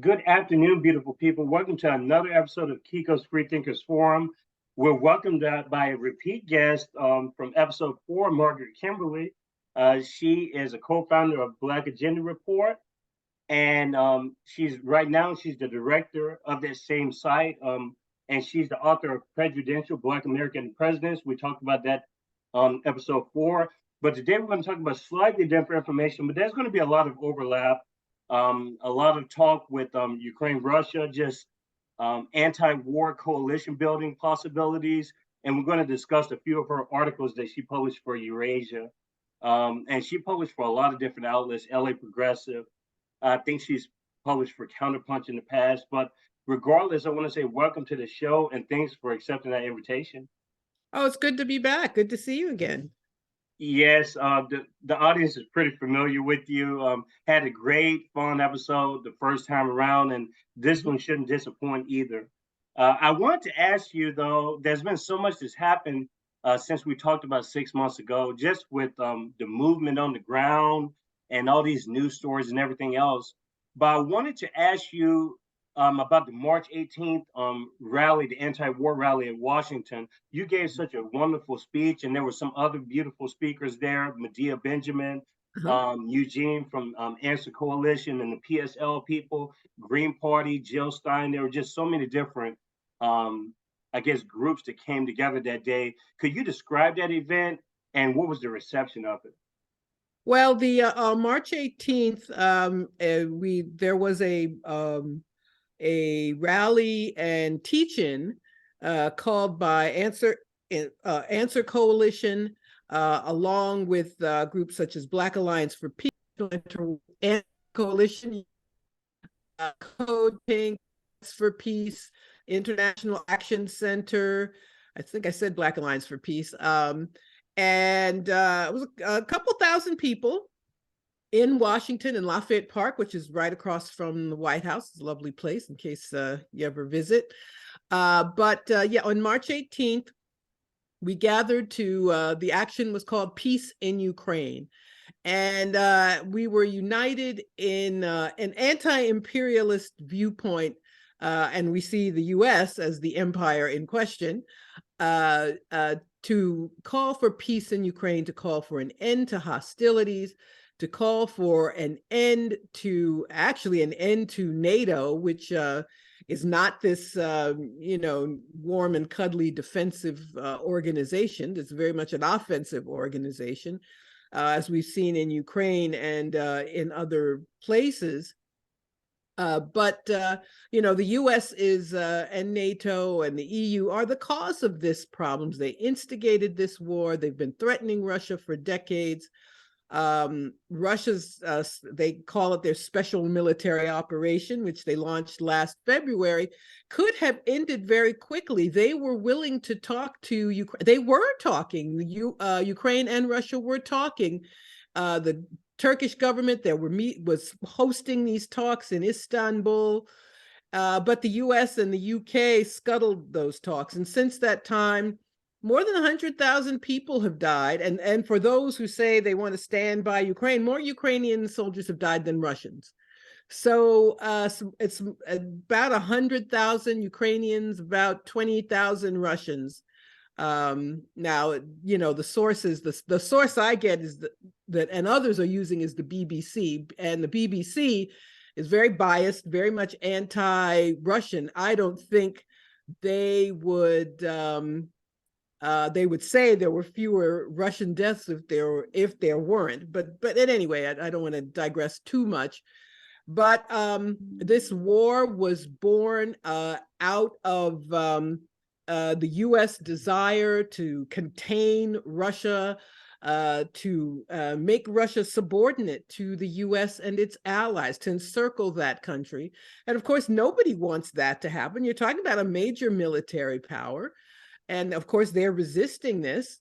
Good afternoon, beautiful people. Welcome to another episode of Kiko's Freethinkers Forum. We're welcomed by a repeat guest from episode 4, Margaret Kimberley. She is a co-founder of Black Agenda Report, and she's the director of that same site, and she's the author of Prejudential Black American Presidents. We talked about that on episode 4, but today we're going to talk about slightly different information, but there's going to be a lot of overlap. A lot of talk with Ukraine, Russia, just anti-war coalition building possibilities. And we're going to discuss a few of her articles that she published for Eurasia. And she published for a lot of different outlets, LA Progressive. I think she's published for Counterpunch in the past. But regardless, I want to say welcome to the show and thanks for accepting that invitation. Oh, it's good to be back. Good to see you again. Yes, the audience is pretty familiar with you. Had a great, fun episode the first time around, and this one shouldn't disappoint either. I wanted to ask you, though, there's been so much that's happened since we talked about 6 months ago, just with the movement on the ground and all these news stories and everything else. But I wanted to ask you about the March 18th rally, the anti-war rally in Washington. You gave such a wonderful speech, and there were some other beautiful speakers there, Medea Benjamin, Eugene from Answer Coalition and the PSL people, Green Party, Jill Stein. There were just so many different, groups that came together that day. Could you describe that event, and what was the reception of it? Well, the March 18th, there was a rally and teach-in called by Answer Coalition, along with groups such as Black Alliance for Peace, Coalition, Code Pink for Peace, International Action Center. I think I said Black Alliance for Peace. And it was a couple thousand people in Washington, in Lafayette Park, which is right across from the White House. It's a lovely place in case you ever visit. But on March 18th, we gathered to, the action was called Peace in Ukraine. And we were united in an anti-imperialist viewpoint, and we see the US as the empire in question, to call for peace in Ukraine, to call for an end to hostilities, to call for an end to NATO, which is not this, warm and cuddly defensive organization. It's very much an offensive organization, as we've seen in Ukraine and in other places. But the US is and NATO and the EU are the cause of this problems. They instigated this war. They've been threatening Russia for decades. Russia's, they call it their special military operation, which they launched last February, could have ended very quickly. They were willing to talk to Ukraine. They were talking. Ukraine and Russia were talking. The Turkish government was hosting these talks in Istanbul, but the US and the UK scuttled those talks. And since that time, more than 100,000 people have died. And for those who say they want to stand by Ukraine, more Ukrainian soldiers have died than Russians. So it's about 100,000 Ukrainians, about 20,000 Russians. Now, the source I get is that, and others are using, is the BBC. And the BBC is very biased, very much anti-Russian. I don't think they would say there were fewer Russian deaths if there weren't. But anyway, I don't want to digress too much. But this war was born out of the US desire to contain Russia, to make Russia subordinate to the US and its allies, to encircle that country. And of course, nobody wants that to happen. You're talking about a major military power. And of course, they're resisting this.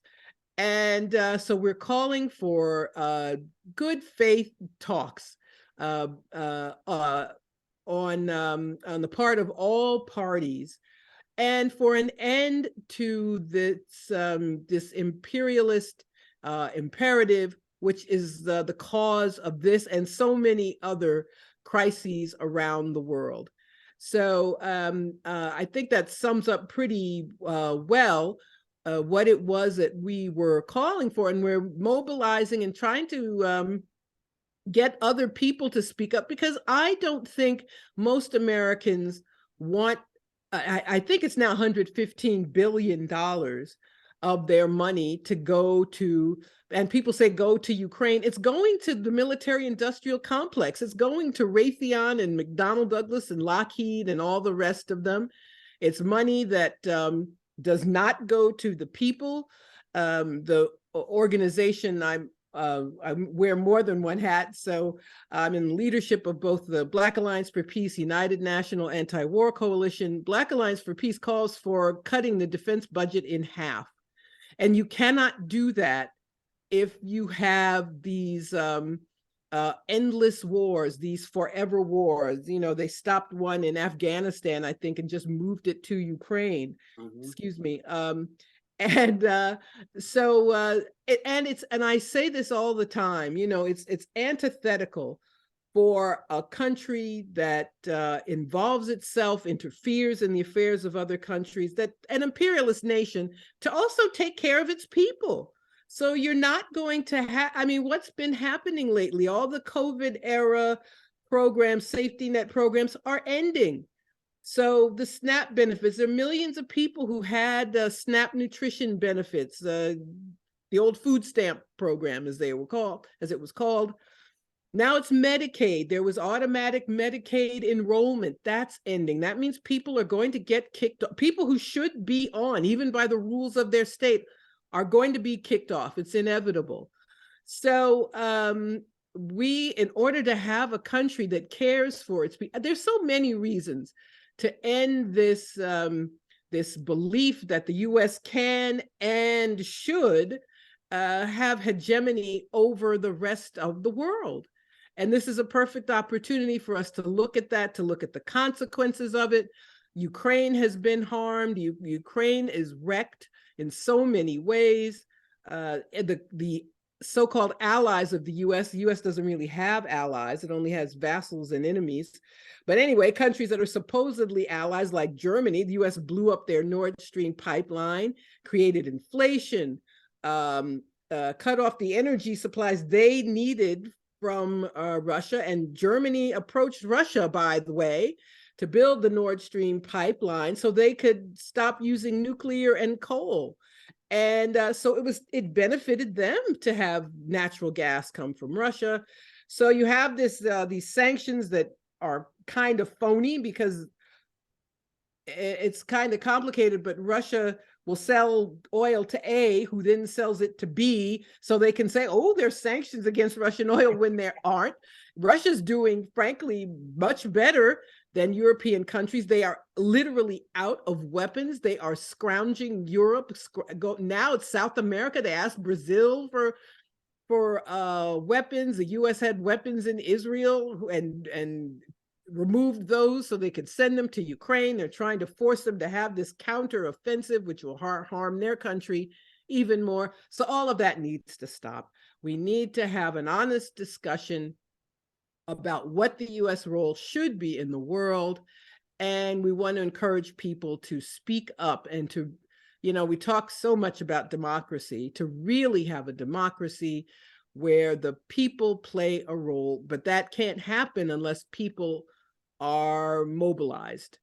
And so we're calling for good faith talks on the part of all parties, and for an end to this imperialist imperative, which is the cause of this and so many other crises around the world. So I think that sums up pretty well what it was that we were calling for, and we're mobilizing and trying to get other people to speak up, because I don't think most Americans want, I think it's now $115 billion of their money to go to, and people say go to Ukraine. It's going to the military industrial complex. It's going to Raytheon and McDonnell Douglas and Lockheed and all the rest of them. It's money that does not go to the people. The organization I wear more than one hat, so I'm in leadership of both the Black Alliance for Peace, United National Anti-War Coalition. Black Alliance for Peace calls for cutting the defense budget in half. And you cannot do that if you have these endless wars, these forever wars. You know, they stopped one in Afghanistan, I think, and just moved it to Ukraine. Excuse me. And I say this all the time, you know, it's antithetical for a country that involves itself, interferes in the affairs of other countries, that an imperialist nation, to also take care of its people. So you're not going to have, I mean, what's been happening lately, all the COVID era programs, safety net programs are ending. So the SNAP benefits, there are millions of people who had SNAP nutrition benefits, the old food stamp program, as it was called. Now it's Medicaid. There was automatic Medicaid enrollment. That's ending. That means people are going to get kicked off. People who should be on, even by the rules of their state, are going to be kicked off. It's inevitable. So in order to have a country that cares for its people, there's so many reasons to end this this belief that the U.S. can and should have hegemony over the rest of the world. And this is a perfect opportunity for us to look at that, to look at the consequences of it. Ukraine has been harmed. Ukraine is wrecked in so many ways. The so-called allies of the U.S. doesn't really have allies. It only has vassals and enemies. But anyway, countries that are supposedly allies, like Germany, the U.S. blew up their Nord Stream pipeline, created inflation, cut off the energy supplies they needed from Russia. And Germany approached Russia, by the way, to build the Nord Stream pipeline so they could stop using nuclear and coal. And so it benefited them to have natural gas come from Russia. So you have these sanctions that are kind of phony, because it's kind of complicated, but Russia will sell oil to A, who then sells it to B, so they can say, oh, there's sanctions against Russian oil, when there aren't. Russia's doing, frankly, much better than European countries. They are literally out of weapons. They are scrounging Europe. Now it's South America. They asked Brazil for weapons. The U.S. had weapons in Israel and removed those so they could send them to Ukraine. They're trying to force them to have this counter-offensive, which will harm their country even more. So all of that needs to stop. We need to have an honest discussion about what the U.S. role should be in the world. And we want to encourage people to speak up and to, you know, we talk so much about democracy, to really have a democracy where the people play a role, but that can't happen unless people are mobilized.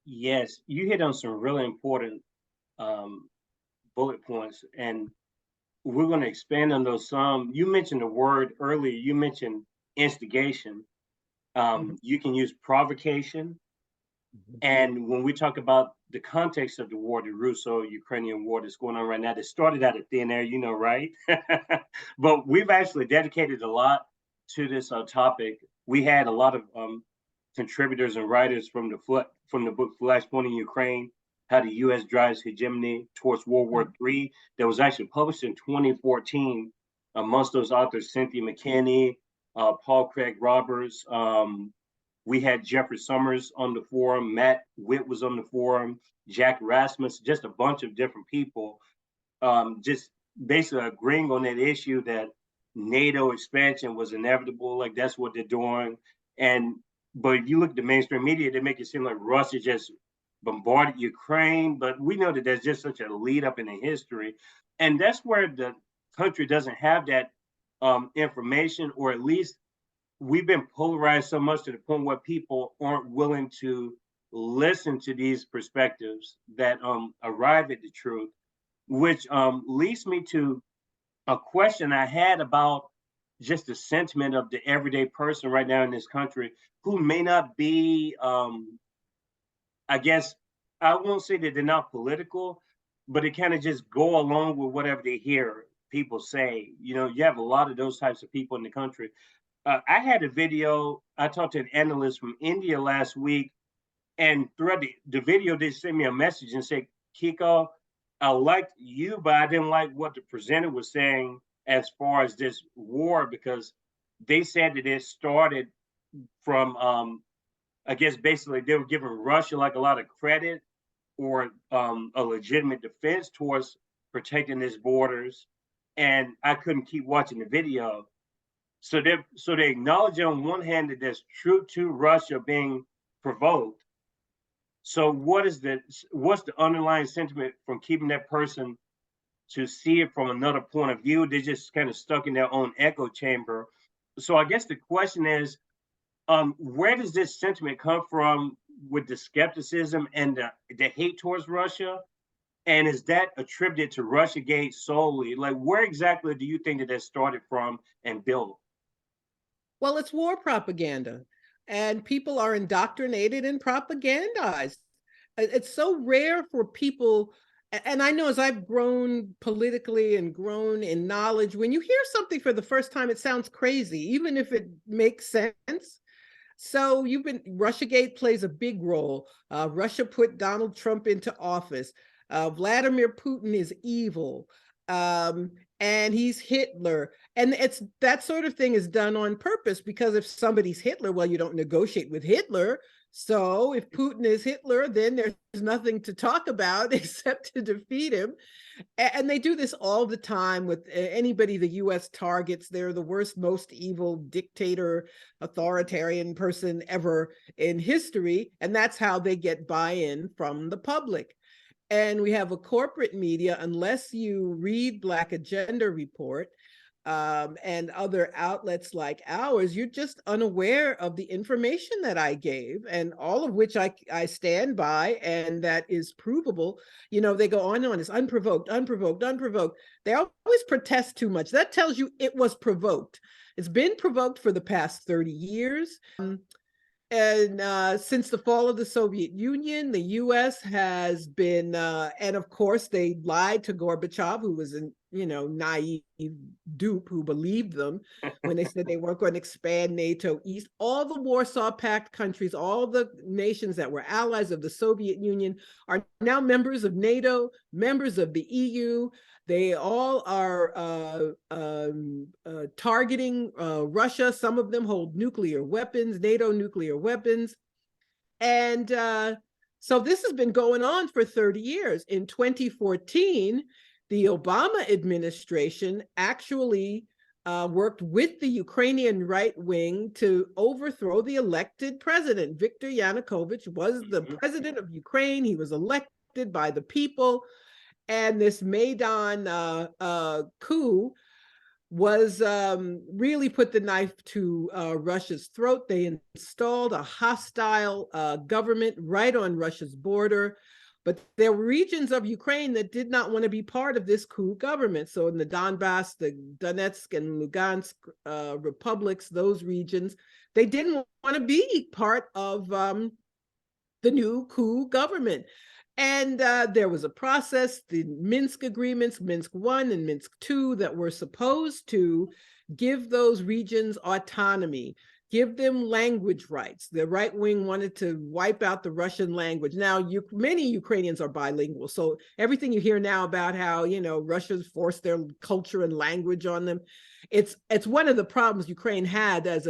Yes, you hit on some really important bullet points, and we're going to expand on those some. You mentioned a word earlier. You mentioned instigation. You can use provocation. And when we talk about the context of the war, the Russo-Ukrainian war that's going on right now, that started out of thin air, you know, right? But we've actually dedicated a lot to this topic. We had a lot of contributors and writers from the book Flashpoint in Ukraine, How the U.S. Drives Hegemony Towards World War III, that was actually published in 2014. Amongst those authors, Cynthia McKinney, Paul Craig Roberts. We had Jeffrey Summers on the forum, Matt Witt was on the forum, Jack Rasmus, just a bunch of different people, just basically agreeing on that issue that NATO expansion was inevitable, like that's what they're doing. But if you look at the mainstream media, they make it seem like Russia just bombarded Ukraine, but we know that there's just such a lead up in the history, and that's where the country doesn't have that information, or at least we've been polarized so much to the point where people aren't willing to listen to these perspectives that arrive at the truth, which leads me to a question I had about just the sentiment of the everyday person right now in this country who may not be, I guess, I won't say that they're not political, but they kind of just go along with whatever they hear people say. You know, you have a lot of those types of people in the country. I had a video, I talked to an analyst from India last week, and throughout the video, they sent me a message and said, Kiko, I liked you, but I didn't like what the presenter was saying as far as this war, because they said that it started from, I guess basically they were giving Russia like a lot of credit or a legitimate defense towards protecting its borders. And I couldn't keep watching the video. So they acknowledge on one hand that there's truth to Russia being provoked. So what's the underlying sentiment from keeping that person to see it from another point of view? They're just kind of stuck in their own echo chamber. So I guess the question is, where does this sentiment come from with the skepticism and the hate towards Russia? And is that attributed to Russiagate solely? Like, where exactly do you think that started from and built? Well, it's war propaganda, and people are indoctrinated and propagandized. It's so rare for people, and I know as I've grown politically and grown in knowledge, when you hear something for the first time, it sounds crazy, even if it makes sense. So Russiagate plays a big role. Russia put Donald Trump into office. Vladimir Putin is evil. And he's Hitler. And it's that sort of thing is done on purpose, because if somebody's Hitler, well, you don't negotiate with Hitler. So if Putin is Hitler, then there's nothing to talk about except to defeat him. And they do this all the time with anybody the US targets. They're the worst, most evil dictator, authoritarian person ever in history. And that's how they get buy-in from the public. And we have a corporate media, unless you read Black Agenda Report and other outlets like ours, you're just unaware of the information that I gave, and all of which I stand by, and that is provable. You know, they go on and on. It's unprovoked, unprovoked, unprovoked. They always protest too much. That tells you it was provoked. It's been provoked for the past 30 years. And since the fall of the Soviet Union, the U.S. has been, and of course, they lied to Gorbachev, who was a naive dupe who believed them when they said they weren't going to expand NATO east. All the Warsaw Pact countries, all the nations that were allies of the Soviet Union are now members of NATO, members of the EU. They all are targeting Russia. Some of them hold nuclear weapons, NATO nuclear weapons. And so this has been going on for 30 years. In 2014, the Obama administration actually worked with the Ukrainian right wing to overthrow the elected president. Viktor Yanukovych was the president of Ukraine. He was elected by the people. And this Maidan coup was really put the knife to Russia's throat. They installed a hostile government right on Russia's border. But there were regions of Ukraine that did not want to be part of this coup government. So in the Donbass, the Donetsk and Lugansk republics, those regions, they didn't want to be part of the new coup government. And there was a process, the Minsk agreements, Minsk I and Minsk II, that were supposed to give those regions autonomy, give them language rights. The right wing wanted to wipe out the Russian language. Now, many Ukrainians are bilingual. So everything you hear now about how, Russia's forced their culture and language on them, it's one of the problems Ukraine had as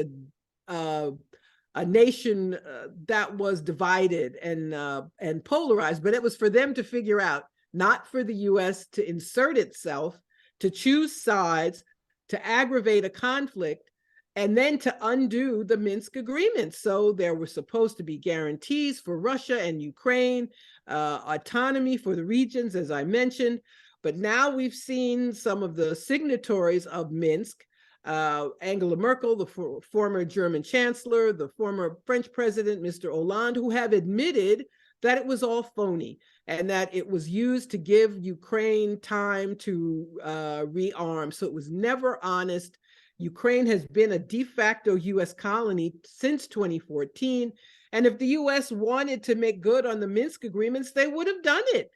a nation that was divided and polarized, but it was for them to figure out, not for the U.S. to insert itself, to choose sides, to aggravate a conflict and then to undo the Minsk agreements. So there were supposed to be guarantees for Russia and Ukraine, autonomy for the regions, as I mentioned. But now we've seen some of the signatories of Minsk, Angela Merkel, the former German chancellor, the former French president, Mr. Hollande, who have admitted that it was all phony and that it was used to give Ukraine time to rearm. So it was never honest. Ukraine has been a de facto US colony since 2014. And if the US wanted to make good on the Minsk agreements, they would have done it.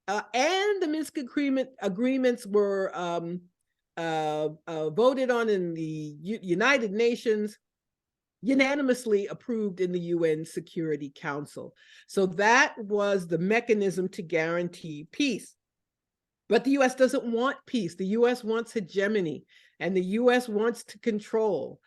And the Minsk agreements were voted on in the United Nations, unanimously approved in the UN Security Council. So that was the mechanism to guarantee peace. But the US doesn't want peace. The US wants hegemony, and the US wants to control.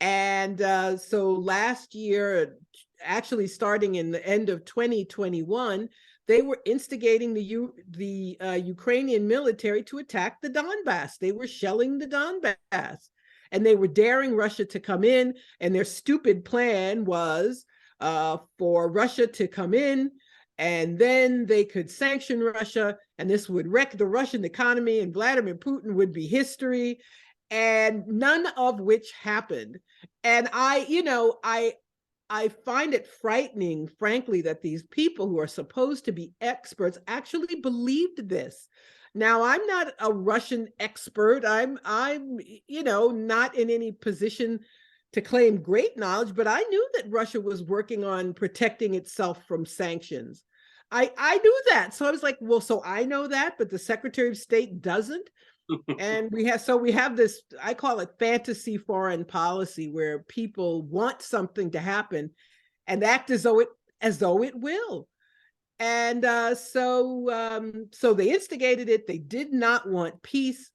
And so last year, actually starting in the end of 2021, they were instigating the Ukrainian military to attack the Donbass. They were shelling the Donbass, and they were daring Russia to come in. And their stupid plan was for Russia to come in, and then they could sanction Russia, and this would wreck the Russian economy, and Vladimir Putin would be history, and none of which happened. And I find it frightening, frankly, that these people who are supposed to be experts actually believed this. Now, I'm not a Russian expert. I'm not in any position to claim great knowledge, but I knew that Russia was working on protecting itself from sanctions. I knew that. So I was like, well, so I know that, but the Secretary of State doesn't. And we have this, I call it fantasy foreign policy, where people want something to happen and act as though it will. And so they instigated it. They did not want peace.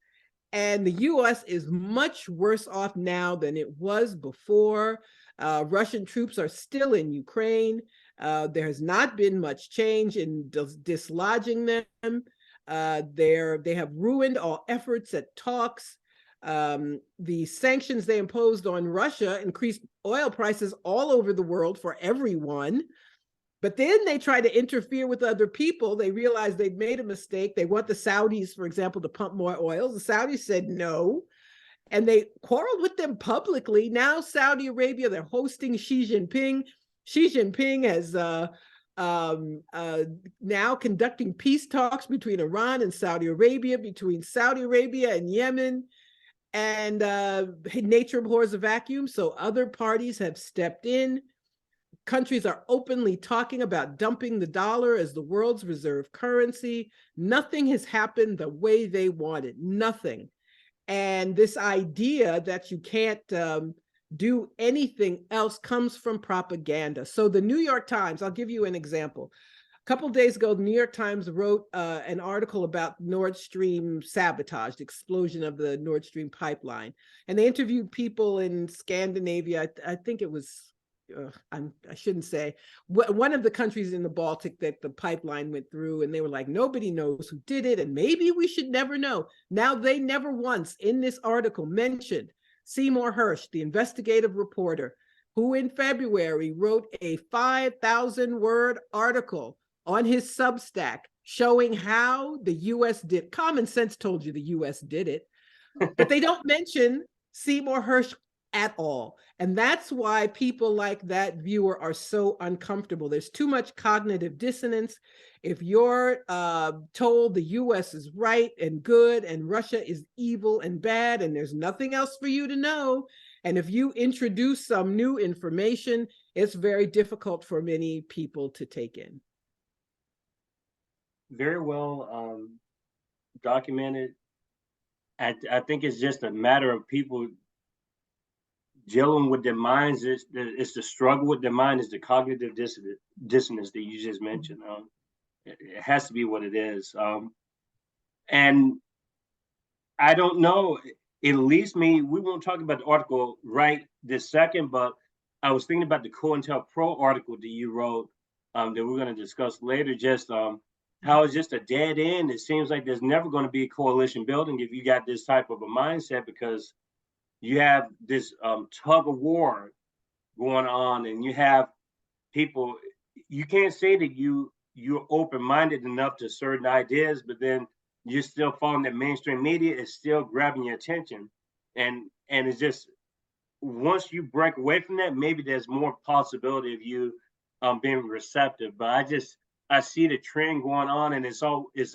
And the US is much worse off now than it was before. Russian troops are still in Ukraine. There has not been much change in dislodging them. They have ruined all efforts at talks. The sanctions they imposed on Russia increased oil prices all over the world for everyone. But then they try to interfere with other people. They realized they'd made a mistake. They want the Saudis, for example, to pump more oil. The Saudis said no, and they quarreled with them publicly. Now Saudi Arabia, they're hosting Xi Jinping. Xi Jinping has now conducting peace talks between Iran and Saudi Arabia, between Saudi Arabia and Yemen, and nature abhors a vacuum, so other parties have stepped in. Countries are openly talking about dumping the dollar as the world's reserve currency. Nothing has happened the way they wanted, nothing. And this idea that you can't do anything else comes from propaganda. So the New York Times, I'll give you an example. A couple of days ago, the New York Times wrote an article about Nord Stream sabotage, the explosion of the Nord Stream pipeline. And they interviewed people in Scandinavia. I think it was, I shouldn't say, one of the countries in the Baltic that the pipeline went through. And they were like, nobody knows who did it. And maybe we should never know. Now, they never once in this article mentioned Seymour Hersh, the investigative reporter, who in February wrote a 5,000-word article on his Substack showing how the US did. Common sense told you the US did it, but they don't mention Seymour Hersh at all. And that's why people like that viewer are so uncomfortable. There's too much cognitive dissonance. If you're told the US is right and good and Russia is evil and bad and there's nothing else for you to know, and if you introduce some new information, it's very difficult for many people to take in. Very well documented. I think it's just a matter of people dealing with their minds. It's the struggle with their mind, is the cognitive dissonance that you just mentioned. It has to be what it is. And I don't know, at least me, we won't talk about the article right this second, but I was thinking about the COINTELPRO article that you wrote that we're going to discuss later, just how it's just a dead end. It seems like there's never going to be coalition building if you got this type of a mindset, because you have this tug of war going on, and you have people. You can't say that you're open-minded enough to certain ideas, but then you're still following that mainstream media is still grabbing your attention, and it's just once you break away from that, maybe there's more possibility of you being receptive. But I see the trend going on, and it's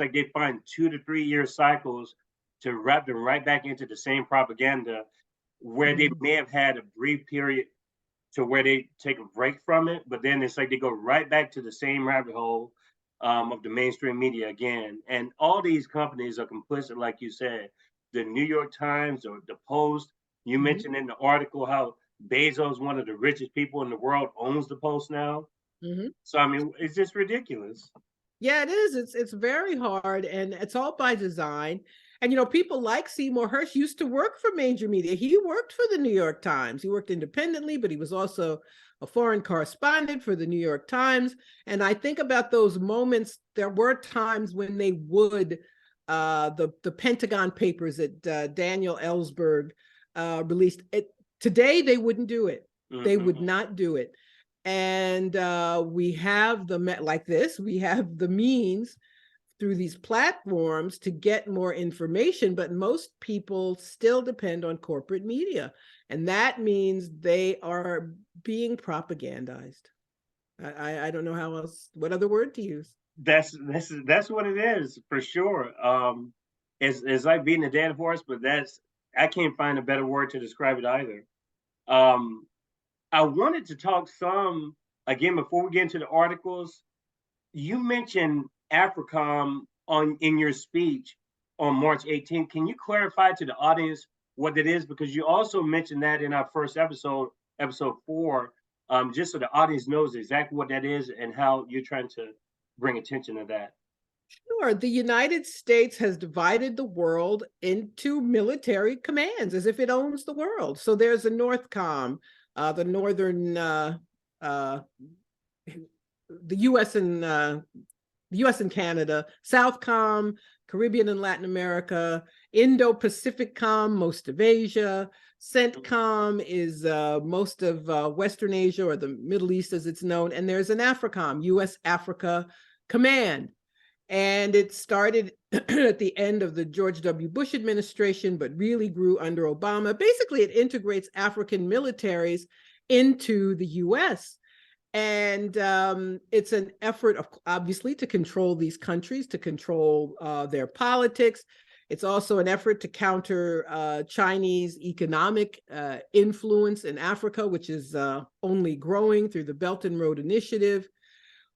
like they find 2 to 3 year cycles to wrap them right back into the same propaganda, where they may have had a brief period to where they take a break from it, but then it's like they go right back to the same rabbit hole of the mainstream media again. And all these companies are complicit, like you said. The New York Times or the Post. You mentioned in the article how Bezos, one of the richest people in the world, owns the Post now. So I mean, it's just ridiculous. Yeah, it is. It's very hard, and it's all by design. And, you know, people like Seymour Hersh used to work for major media. He worked for the New York Times. He worked independently, but he was also a foreign correspondent for the New York Times. And I think about those moments. There were times when they would, the Pentagon Papers that Daniel Ellsberg released. Today, they wouldn't do it. They would not do it. And we have like this, we have the means through these platforms to get more information, but most people still depend on corporate media. And that means they are being propagandized. I don't know how else, what other word to use. That's what it is for sure. It's like beating a dead horse, but I can't find a better word to describe it either. I wanted to talk some again before we get into the articles. You mentioned AFRICOM in your speech on March 18th. Can you clarify to the audience what it is? Because you also mentioned that in our first episode 4, just so the audience knows exactly what that is and how you're trying to bring attention to that. Sure. The United States has divided the world into military commands as if it owns the world. So there's a NORTHCOM, the Northern, the U.S. and Canada, Southcom, Caribbean and Latin America, Indo-Pacific Com, most of Asia, CENTCOM is most of Western Asia or the Middle East as it's known, and there's an AFRICOM, U.S. Africa Command. And it started at the end of the George W. Bush administration, but really grew under Obama. Basically, it integrates African militaries into the U.S. And it's an effort, obviously, to control these countries, to control their politics. It's also an effort to counter Chinese economic influence in Africa, which is only growing through the Belt and Road Initiative.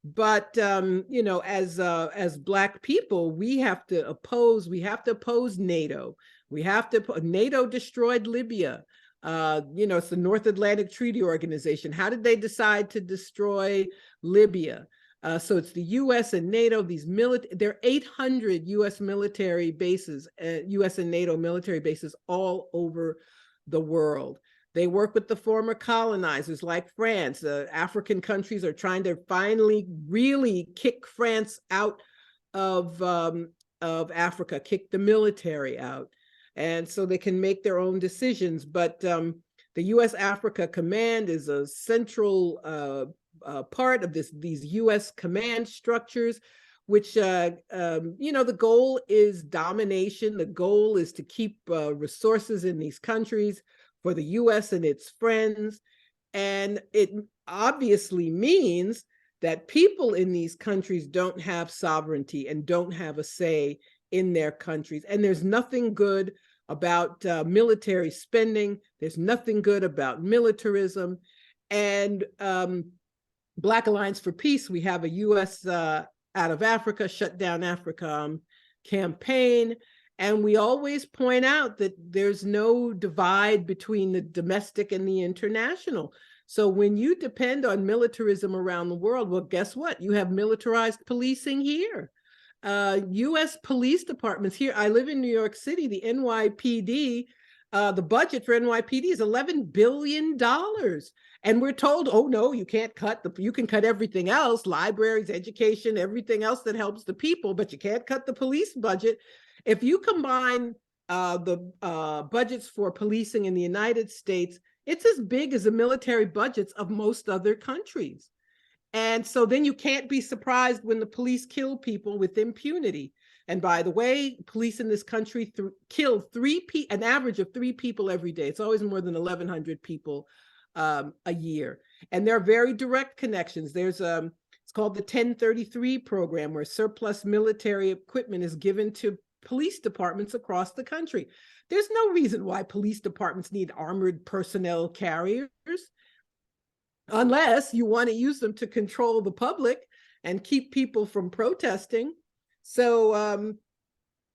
But you know, as Black people, we have to oppose NATO. NATO destroyed Libya. You know, it's the North Atlantic Treaty Organization. How did they decide to destroy Libya? So it's the U.S. and NATO. There are 800 U.S. military bases, U.S. and NATO military bases all over the world. They work with the former colonizers like France. African countries are trying to finally really kick France out of Africa, kick the military out. And so they can make their own decisions. But the U.S. Africa Command is a central part of these U.S. command structures, which, you know, the goal is domination. The goal is to keep resources in these countries for the U.S. and its friends. And it obviously means that people in these countries don't have sovereignty and don't have a say in their countries. And there's nothing good about military spending. There's nothing good about militarism. And Black Alliance for Peace, we have a U.S. Out of Africa, Shut Down Africa campaign. And we always point out that there's no divide between the domestic and the international. So when you depend on militarism around the world, well, guess what? You have militarized policing here. U.S. police departments here. I live in New York City. The NYPD, the budget for NYPD is $11 billion. And we're told, oh, no, you can't you can cut everything else, libraries, education, everything else that helps the people, but you can't cut the police budget. If you combine the budgets for policing in the United States, it's as big as the military budgets of most other countries. And so then you can't be surprised when the police kill people with impunity. And by the way, police in this country kill an average of 3 people every day. It's always more than 1,100 people a year. And there are very direct connections. There's it's called the 1033 program, where surplus military equipment is given to police departments across the country. There's no reason why police departments need armored personnel carriers, unless you want to use them to control the public and keep people from protesting. So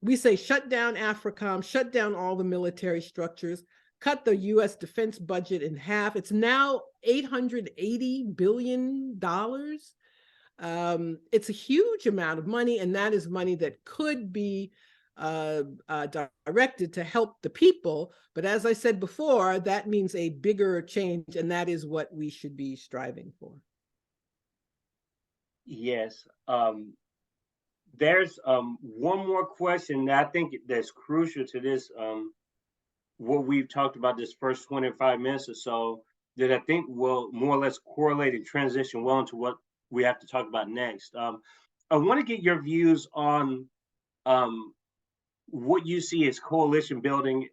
we say shut down AFRICOM, shut down all the military structures, cut the U.S. defense budget in half. It's now $880 billion. It's a huge amount of money, and that is money that could be directed to help the people. But as I said before, that means a bigger change, and that is what we should be striving for. Yes. There's one more question that I think that's crucial to this, what we've talked about this first 25 minutes or so, that I think will more or less correlate and transition well into what we have to talk about next. I want to get your views on what you see as coalition building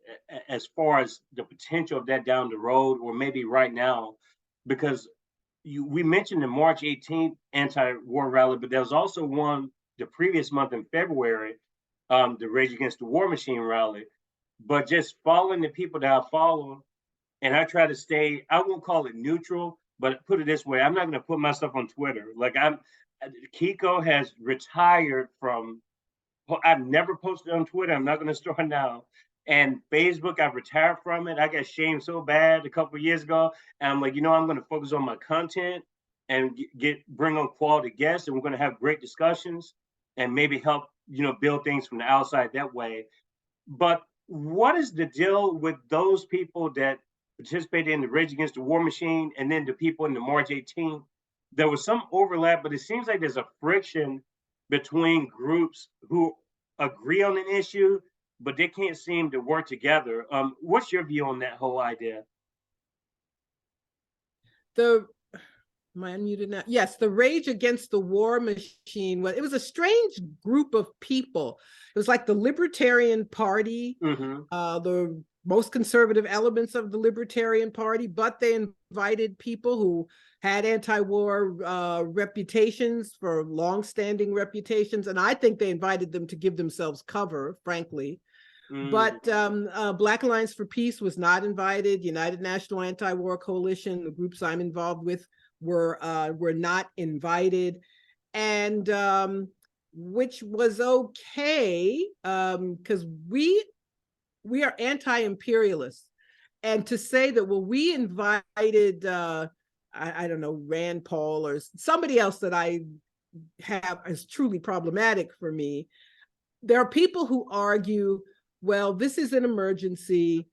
as far as the potential of that down the road, or maybe right now, because we mentioned the March 18th anti-war rally, but there was also one the previous month in February, the Rage Against the War Machine rally. But just following the people that I follow, and I try to stay, I won't call it neutral, but put it this way, I'm not going to put myself on Twitter. Like Kiko has retired from, I've never posted on Twitter. I'm not going to start now. And Facebook, I've retired from it. I got shamed so bad a couple of years ago. And I'm like, I'm going to focus on my content and bring on quality guests. And we're going to have great discussions and maybe help, build things from the outside that way. But what is the deal with those people that participated in the Rage Against the War Machine and then the people in the March 18th? There was some overlap, but it seems like there's a friction between groups who agree on an issue, but they can't seem to work together. What's your view on that whole idea? Am I unmuted now? Yes, the Rage Against the War Machine. It was a strange group of people. It was like the Libertarian Party, the most conservative elements of the Libertarian Party, but they invited people who had anti-war reputations, for long-standing reputations, and I think they invited them to give themselves cover, frankly. But Black Alliance for Peace was not invited. United National Anti-War Coalition, the groups I'm involved with, were not invited, and which was okay, because we are anti-imperialists, and to say that, well, we invited I don't know, Rand Paul or somebody else that I have is truly problematic for me. There are people who argue, well, this is an emergency,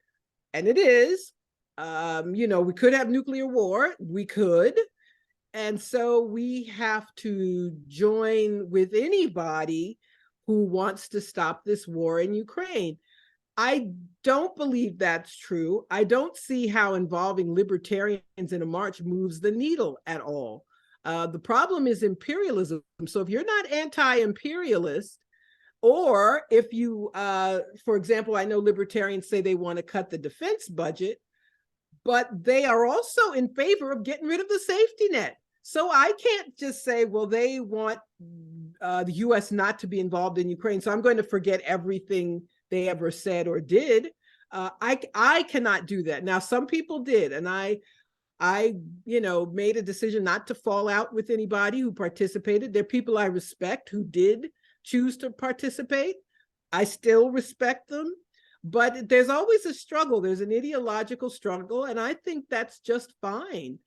and it is. We could have nuclear war. We could. And so we have to join with anybody who wants to stop this war in Ukraine. I don't believe that's true. I don't see how involving libertarians in a march moves the needle at all. The problem is imperialism. So if you're not anti-imperialist, or if you, for example, I know libertarians say they want to cut the defense budget, but they are also in favor of getting rid of the safety net. So I can't just say, well, they want the US not to be involved in Ukraine, so I'm going to forget everything they ever said or did. I cannot do that. Now, some people did, and I made a decision not to fall out with anybody who participated. There are people I respect who did choose to participate. I still respect them, but there's always a struggle. There's an ideological struggle, and I think that's just fine.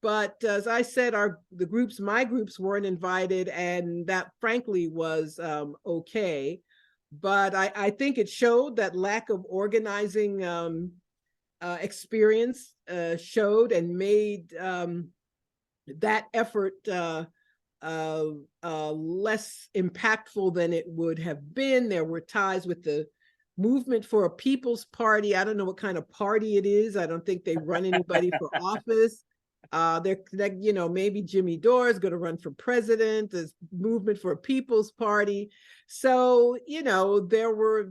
But as I said, my groups weren't invited, and that frankly was okay. But I think it showed that lack of organizing experience showed and made that effort less impactful than it would have been. There were ties with the Movement for a People's Party. I don't know what kind of party it is. I don't think they run anybody for office. They're maybe Jimmy Dore is going to run for president. There's Movement for a People's Party. So, there were,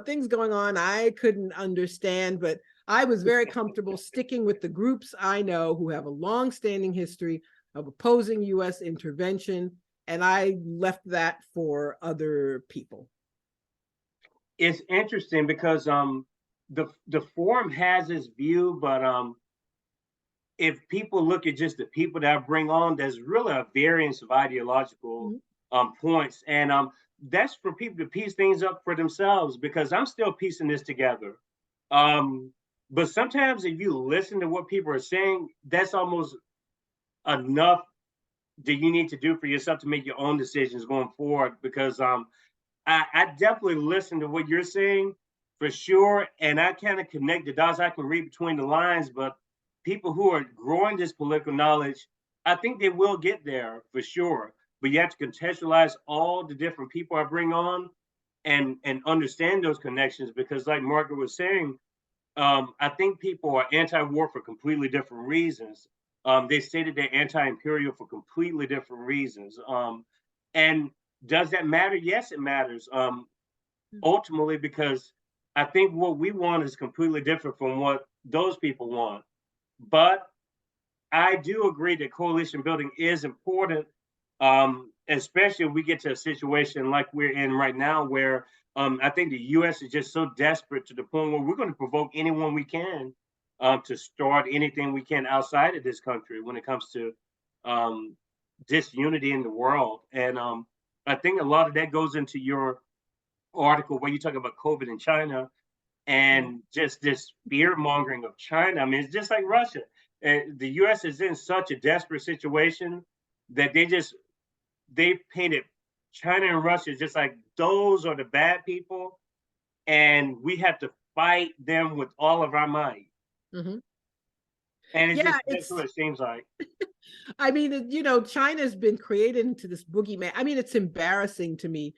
things going on I couldn't understand, but I was very comfortable sticking with the groups I know who have a long-standing history of opposing U.S. intervention, and I left that for other people. It's interesting because the forum has its view, but if people look at just the people that I bring on, there's really a variance of ideological points, and that's for people to piece things up for themselves, because I'm still piecing this together. But sometimes if you listen to what people are saying, that's almost enough that you need to do for yourself to make your own decisions going forward, because I definitely listen to what you're saying for sure, and I kind of connect the dots. I can read between the lines, but people who are growing this political knowledge, I think they will get there for sure. But you have to contextualize all the different people I bring on and understand those connections, because like Margaret was saying, I think people are anti-war for completely different reasons. They stated they're anti-imperial for completely different reasons. And does that matter? Yes, it matters. Ultimately, because I think what we want is completely different from what those people want. But I do agree that coalition building is important, especially if we get to a situation like we're in right now, where I think the U.S. is just so desperate to the point where we're going to provoke anyone we can to start anything we can outside of this country when it comes to disunity in the world. And I think a lot of that goes into your article where you talk about COVID in China and just this fear mongering of China. I mean, it's just like Russia. The U.S. is in such a desperate situation that they painted China and Russia just like those are the bad people, and we have to fight them with all of our might. And that's what it seems like. I mean, China's been created into this boogeyman. I mean, it's embarrassing to me.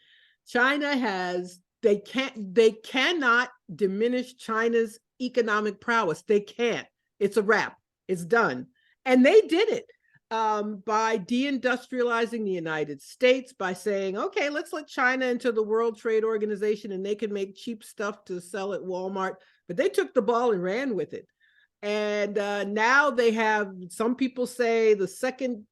They cannot diminish China's economic prowess. They can't. It's a wrap. It's done. And they did it by deindustrializing the United States, by saying, okay, let's let China into the World Trade Organization and they can make cheap stuff to sell at Walmart. But they took the ball and ran with it. And now they have, some people say, the second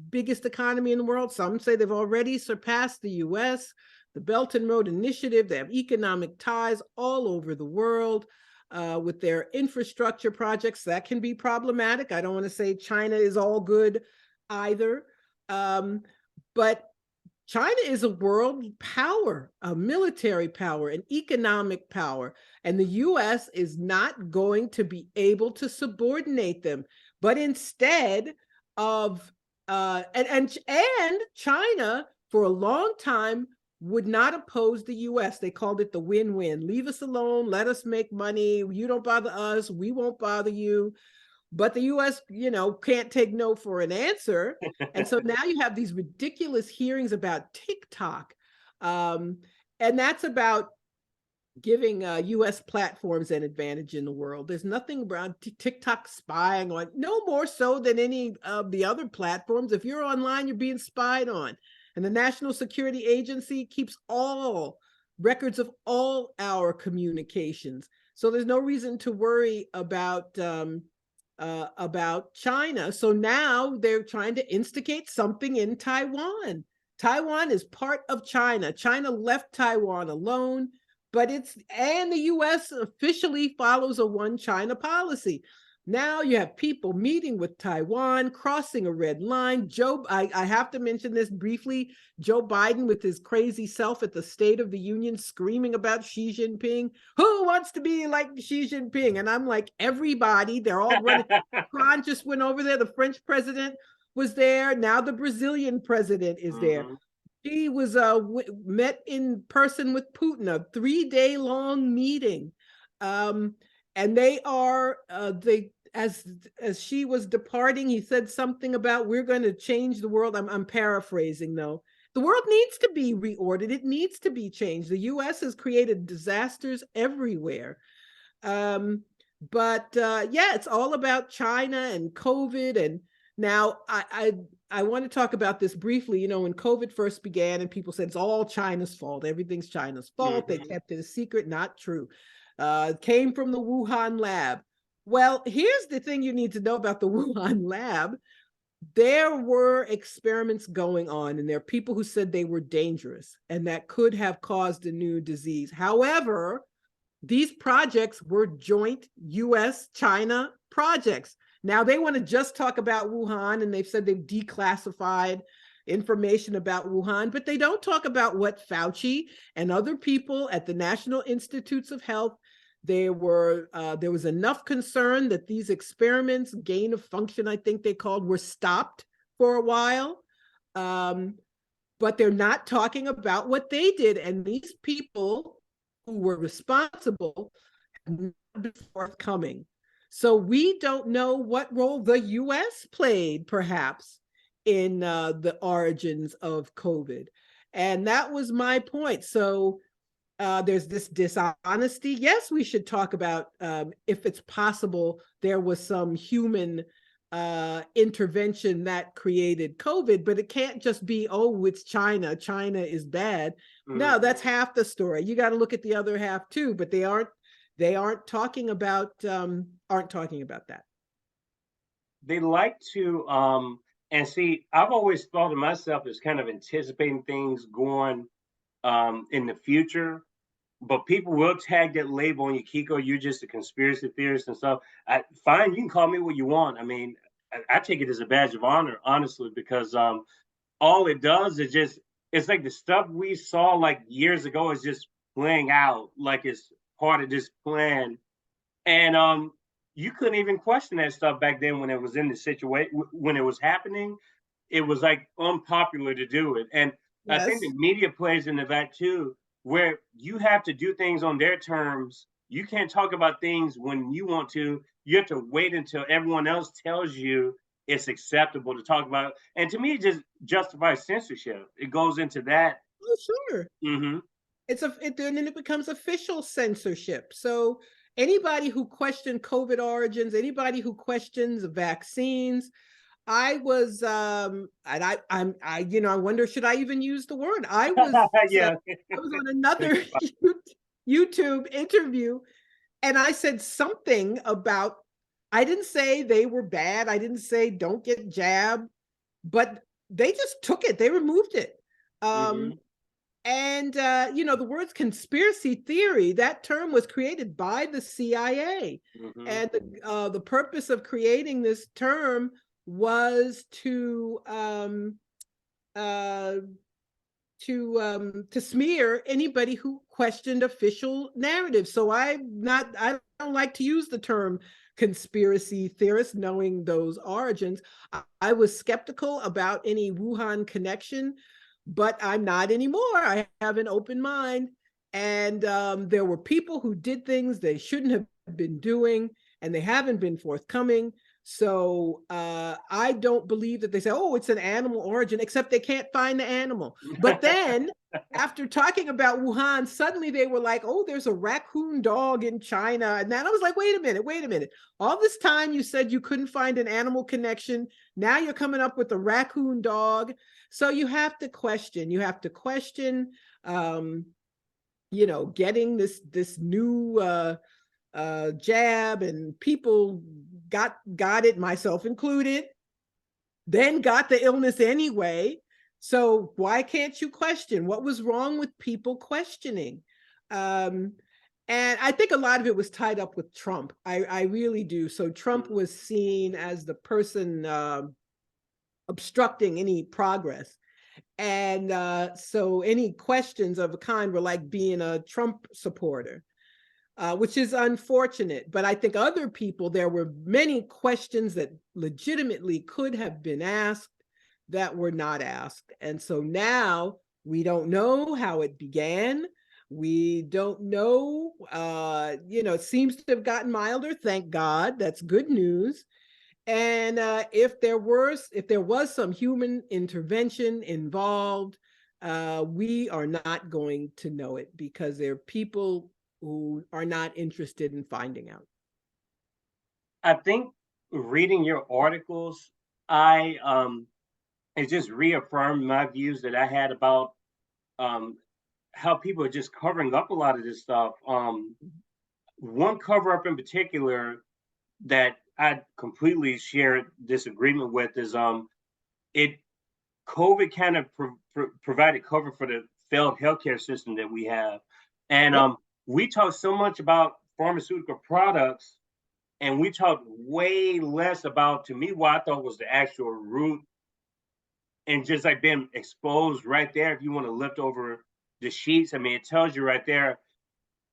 biggest economy in the world. Some say they've already surpassed the US. The Belt and Road Initiative, they have economic ties all over the world with their infrastructure projects. That can be problematic. I don't want to say China is all good either. But China is a world power, a military power, an economic power, and the US is not going to be able to subordinate them, but instead of, and China for a long time would not oppose the US. They called it the win-win. Leave us alone, let us make money, you don't bother us, we won't bother you. But the US, can't take no for an answer. And so now you have these ridiculous hearings about TikTok. And that's about giving US platforms an advantage in the world. There's nothing around TikTok spying on, no more so than any of the other platforms. If you're online, you're being spied on. And the National Security Agency keeps all records of all our communications. So there's no reason to worry about China. So now they're trying to instigate something in Taiwan. Taiwan is part of China. China left Taiwan alone, but and the US officially follows a one China policy. Now you have people meeting with Taiwan, crossing a red line. I have to mention this briefly. Joe Biden with his crazy self at the State of the Union screaming about Xi Jinping. Who wants to be like Xi Jinping? And I'm like, everybody, they're all running. Macron just went over there. The French president was there. Now the Brazilian president is there. He was met in person with Putin, a 3-day long meeting. And they are as she was departing, he said something about we're going to change the world. I'm paraphrasing though. The world needs to be reordered. It needs to be changed. The U.S. has created disasters everywhere. But yeah, it's all about China and COVID. And now I want to talk about this briefly. You know, when COVID first began and people said it's all China's fault, everything's China's fault. They kept it a secret. Not true. It came from the Wuhan lab. Well, here's the thing you need to know about the Wuhan lab. There were experiments going on, and there are people who said they were dangerous and that could have caused a new disease. However, these projects were joint US-China projects. Now they want to just talk about Wuhan, and they've said they've declassified information about Wuhan, but they don't talk about what Fauci and other people at the National Institutes of Health, there was enough concern that these experiments, gain of function, I think they called, were stopped for a while. But they're not talking about what they did. And these people who were responsible have not been forthcoming. So we don't know what role the US played, perhaps, in the origins of COVID. And that was my point. So there's this dishonesty. Yes, we should talk about if it's possible there was some human intervention that created COVID, but it can't just be, oh, it's China. China is bad. No, that's half the story. You got to look at the other half too. But they aren't talking about that. They like to and see. I've always thought of myself as kind of anticipating things going in the future. But people will tag that label on you, Kiko. You're just a conspiracy theorist and stuff. Fine, you can call me what you want. I mean, I take it as a badge of honor, honestly, because all it does is it's like the stuff we saw like years ago is just playing out like it's part of this plan. And you couldn't even question that stuff back then when it was in the situation, when it was happening. It was like unpopular to do it. And yes. I think the media plays into that too, where you have to do things on their terms. You can't talk about things when you want to. You have to wait until everyone else tells you it's acceptable to talk about. And to me, it just justifies censorship. It goes into that. Oh, sure. Mm-hmm. Then it becomes official censorship. So anybody who questioned COVID origins, anybody who questions vaccines, I was, and I wonder, should I even use the word? I was, I was on another YouTube interview, and I said something about, I didn't say they were bad. I didn't say don't get jabbed, but they just took it. They removed it. And, the words conspiracy theory, that term was created by the CIA. And the purpose of creating this term was to smear anybody who questioned official narratives. So I don't like to use the term conspiracy theorist, knowing those origins. I was skeptical about any Wuhan connection, but I'm not anymore. I have an open mind. And there were people who did things they shouldn't have been doing, and they haven't been forthcoming. So I don't believe that they say, oh, it's an animal origin, except they can't find the animal. But then after talking about Wuhan, suddenly they were like, oh, there's a raccoon dog in China. And then I was like, wait a minute. All this time you said you couldn't find an animal connection. Now you're coming up with a raccoon dog. So you have to question. Getting this new jab, and people got it, myself included, then got the illness anyway. So why can't you question? What was wrong with people questioning? And I think a lot of it was tied up with Trump. I really do. So Trump was seen as the person obstructing any progress. And so any questions of a kind were like being a Trump supporter. Which is unfortunate. But I think other people, there were many questions that legitimately could have been asked that were not asked. And so now we don't know how it began. We don't know. It seems to have gotten milder. Thank God. That's good news. And if there was some human intervention involved, we are not going to know it because there are people who are not interested in finding out. I think reading your articles, it just reaffirmed my views that I had about um, how people are just covering up a lot of this stuff. One cover up in particular that I completely share disagreement with is it COVID kind of provided cover for the failed healthcare system that we have, and Yep. we talk so much about pharmaceutical products, and we talk way less about, to me, what I thought was the actual root, and just like being exposed right there. If you want to lift over the sheets, I mean, it tells you right there.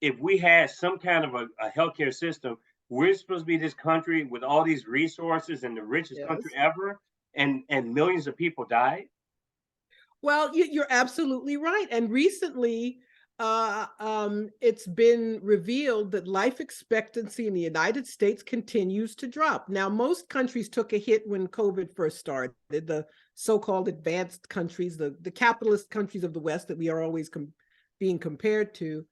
If we had some kind of a healthcare system, we're supposed to be this country with all these resources and the richest country Yes. ever, and millions of people died. Well, you're absolutely right. And recently, it's been revealed that life expectancy in the United States continues to drop. Now, most countries took a hit when COVID first started. The so-called advanced countries, the capitalist countries of the West that we are always being compared to,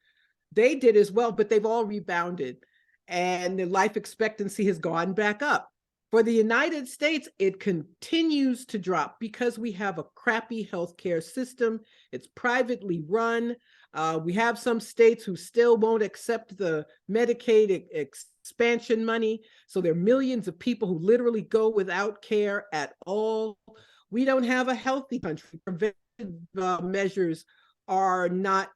they did as well, but they've all rebounded, and the life expectancy has gone back up. For the United States, it continues to drop because we have a crappy healthcare system. It's privately run. We have some states who still won't accept the Medicaid expansion money. So there are millions of people who literally go without care at all. We don't have a healthy country. Preventive measures are not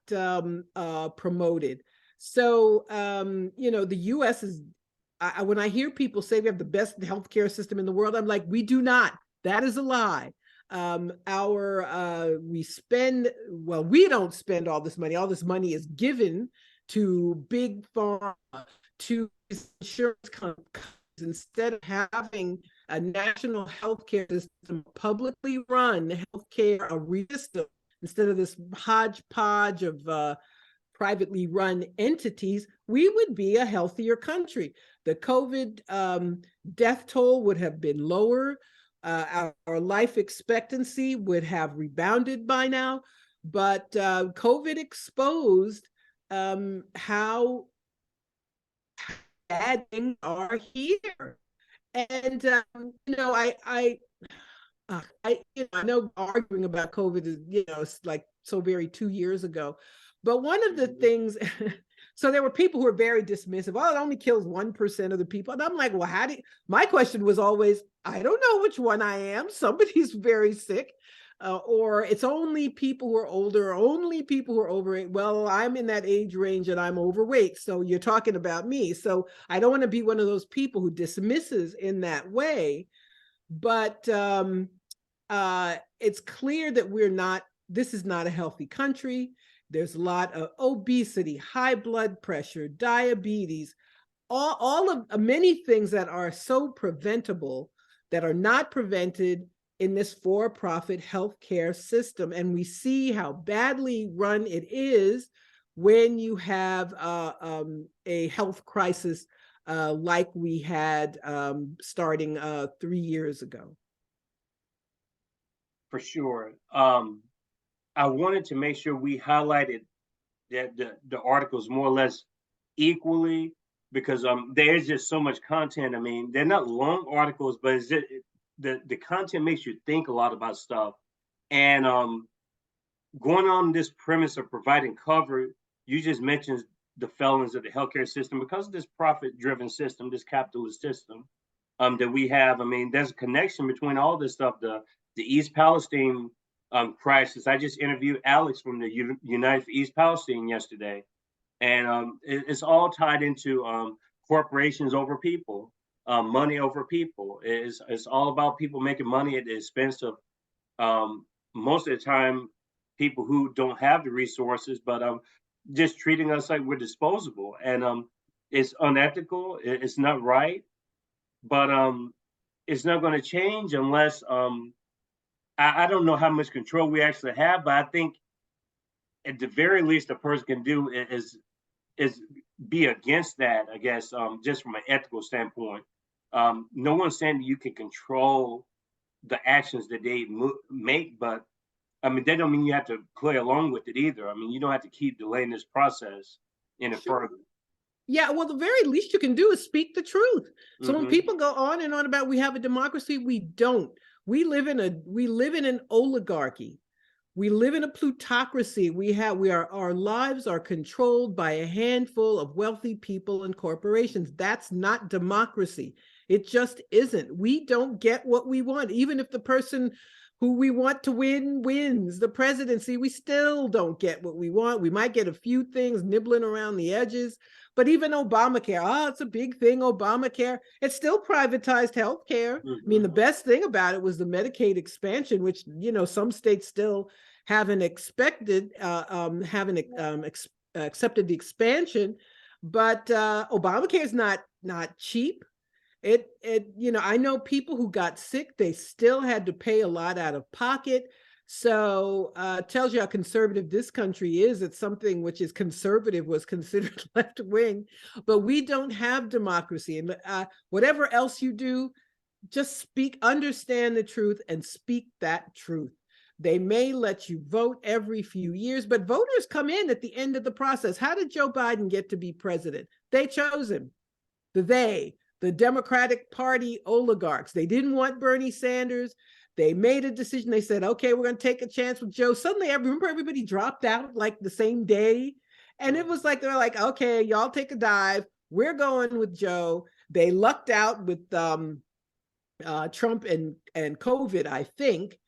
promoted. So, the U.S. is, when I hear people say we have the best healthcare system in the world, I'm like, we do not. That is a lie. We don't spend all this money. All this money is given to big pharma, to insurance companies, instead of having a national healthcare system, publicly run healthcare, system, instead of this hodgepodge of privately run entities, we would be a healthier country. The COVID death toll would have been lower. Our life expectancy would have rebounded by now. But COVID exposed how bad things are here. And I know arguing about COVID is, it's like so very 2 years ago. But one of the things, so there were people who were very dismissive. Oh, it only kills 1% of the people. And I'm like, well, my question was always, I don't know which one I am. Somebody's very sick. Or it's only people who are older, only people who are overweight. Well, I'm in that age range and I'm overweight. So you're talking about me. So I don't want to be one of those people who dismisses in that way. But it's clear that this is not a healthy country. There's a lot of obesity, high blood pressure, diabetes, all of many things that are so preventable that are not prevented in this for-profit healthcare system. And we see how badly run it is when you have a health crisis like we had starting 3 years ago. For sure. I wanted to make sure we highlighted that the articles more or less equally, because there's just so much content. I mean, they're not long articles, but it's just, the content makes you think a lot about stuff. And going on this premise of providing cover, you just mentioned the felons of the healthcare system because of this profit-driven system, this capitalist system that we have. I mean, there's a connection between all this stuff. The East Palestine crisis. I just interviewed Alex from the United for East Palestine yesterday, and it's all tied into corporations over people, money over people. It's all about people making money at the expense of most of the time people who don't have the resources, but just treating us like we're disposable, and it's unethical. It's not right, but it's not going to change unless I don't know how much control we actually have, but I think at the very least a person can do is be against that, I guess, just from an ethical standpoint. No one's saying that you can control the actions that they make, but I mean, that don't mean you have to play along with it either. I mean, you don't have to keep delaying this process any further. Yeah, well, the very least you can do is speak the truth. So when Mhm. people go on and on about we have a democracy, we don't. We live in an oligarchy. We live in a plutocracy. Our lives are controlled by a handful of wealthy people and corporations. That's not democracy. It just isn't. We don't get what we want. Even if the person who we want to win wins the presidency, we still don't get what we want. We might get a few things nibbling around the edges, but even Obamacare, it's a big thing, Obamacare, it's still privatized healthcare. I mean, the best thing about it was the Medicaid expansion, which, you know, some states still haven't accepted the expansion, but Obamacare is not cheap. You know, I know people who got sick, they still had to pay a lot out of pocket. So it tells you how conservative this country is. It's something which is conservative was considered left wing, but we don't have democracy. And whatever else you do, just understand the truth and speak that truth. They may let you vote every few years, but voters come in at the end of the process. How did Joe Biden get to be president? They chose him. The Democratic Party oligarchs. They didn't want Bernie Sanders. They made a decision. They said, okay, we're going to take a chance with Joe. Suddenly, I remember everybody dropped out like the same day. And it was like, they're like, okay, y'all take a dive. We're going with Joe. They lucked out with Trump and COVID, I think,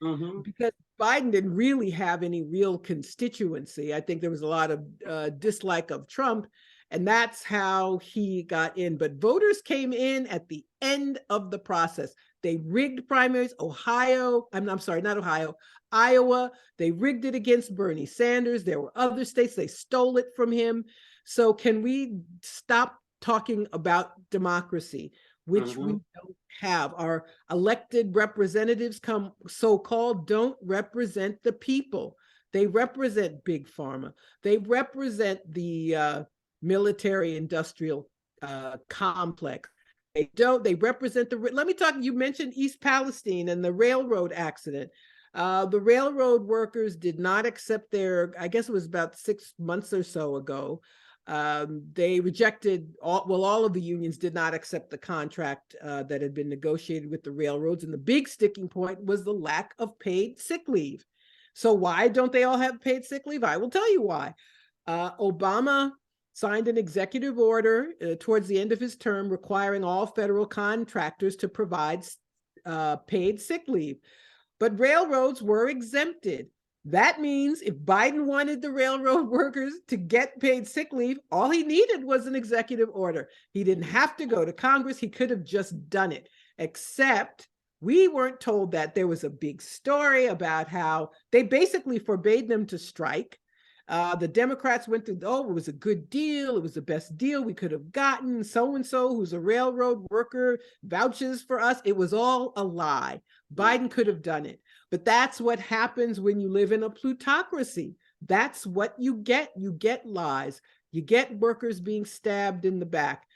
because Biden didn't really have any real constituency. I think there was a lot of dislike of Trump. And that's how he got in. But voters came in at the end of the process. They rigged primaries. Iowa, they rigged it against Bernie Sanders. There were other states, they stole it from him. So can we stop talking about democracy, which we don't have? Our elected representatives, so-called, don't represent the people. They represent big pharma. They represent the military industrial complex. They represent let me talk, you mentioned East Palestine and the railroad accident. The railroad workers did not accept I guess it was about 6 months or so ago. They rejected, all of the unions did not accept the contract that had been negotiated with the railroads. And the big sticking point was the lack of paid sick leave. So why don't they all have paid sick leave? I will tell you why. Obama signed an executive order towards the end of his term requiring all federal contractors to provide paid sick leave. But railroads were exempted. That means if Biden wanted the railroad workers to get paid sick leave, all he needed was an executive order. He didn't have to go to Congress. He could have just done it, except we weren't told that. There was a big story about how they basically forbade them to strike. The Democrats went through, it was a good deal. It was the best deal we could have gotten. So-and-so, who's a railroad worker, vouches for us. It was all a lie. Biden could have done it. But that's what happens when you live in a plutocracy. That's what you get. You get lies. You get workers being stabbed in the back.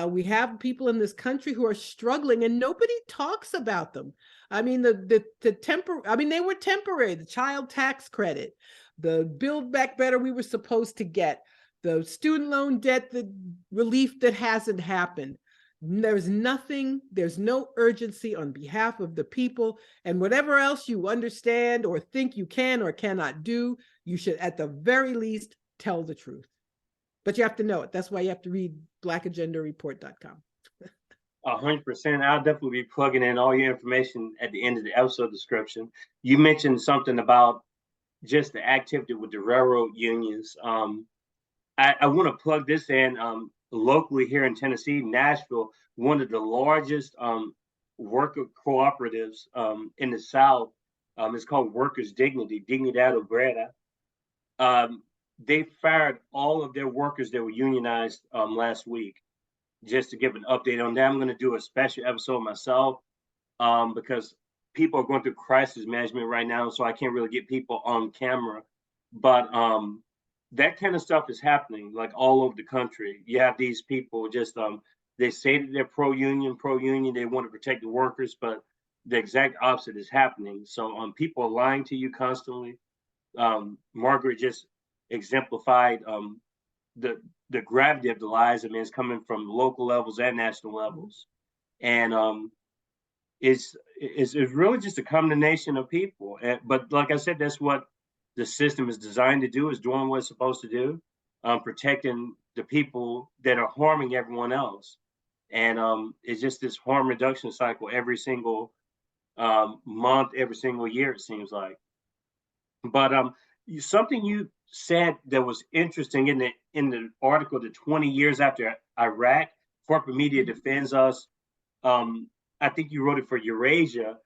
We have people in this country who are struggling and nobody talks about them. I mean, they were temporary, the child tax credit, the Build Back Better we were supposed to get, the student loan debt, the relief that hasn't happened. There's no urgency on behalf of the people, and whatever else you understand or think you can or cannot do, you should at the very least tell the truth. But you have to know it. That's why you have to read blackagendareport.com. 100%. I'll definitely be plugging in all your information at the end of the episode description. You mentioned something about just the activity with the railroad unions. I want to plug this in. Locally here in Tennessee, Nashville, one of the largest worker cooperatives in the South is called Workers' Dignity, Dignidad Obrera. They fired all of their workers that were unionized last week. Just to give an update on that, I'm going to do a special episode myself because people are going through crisis management right now, so I can't really get people on camera. But that kind of stuff is happening like all over the country. You have these people just they say that they're pro-union, they want to protect the workers, but the exact opposite is happening. So people are lying to you constantly. Margaret just exemplified the gravity of the lies. I mean, it's coming from local levels and national levels, and it's really just a combination of people. But like I said, that's what the system is designed to do, is doing what it's supposed to do, protecting the people that are harming everyone else. And it's just this harm reduction cycle every single month, every single year, it seems like. But something you said that was interesting in the article, the 20 years after Iraq, corporate media defends us. I think you wrote it for Eurasia.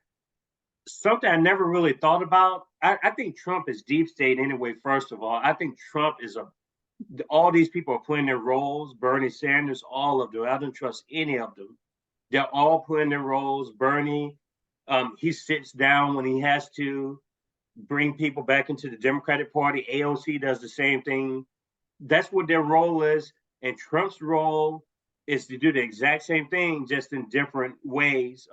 Something I never really thought about. I think Trump is deep state anyway. First of all, I think Trump is all these people are playing their roles. Bernie Sanders, all of them. I don't trust any of them. They're all playing their roles. Bernie, he sits down when he has to bring people back into the Democratic Party. AOC does the same thing. That's what their role is. And Trump's role is to do the exact same thing, just in different ways.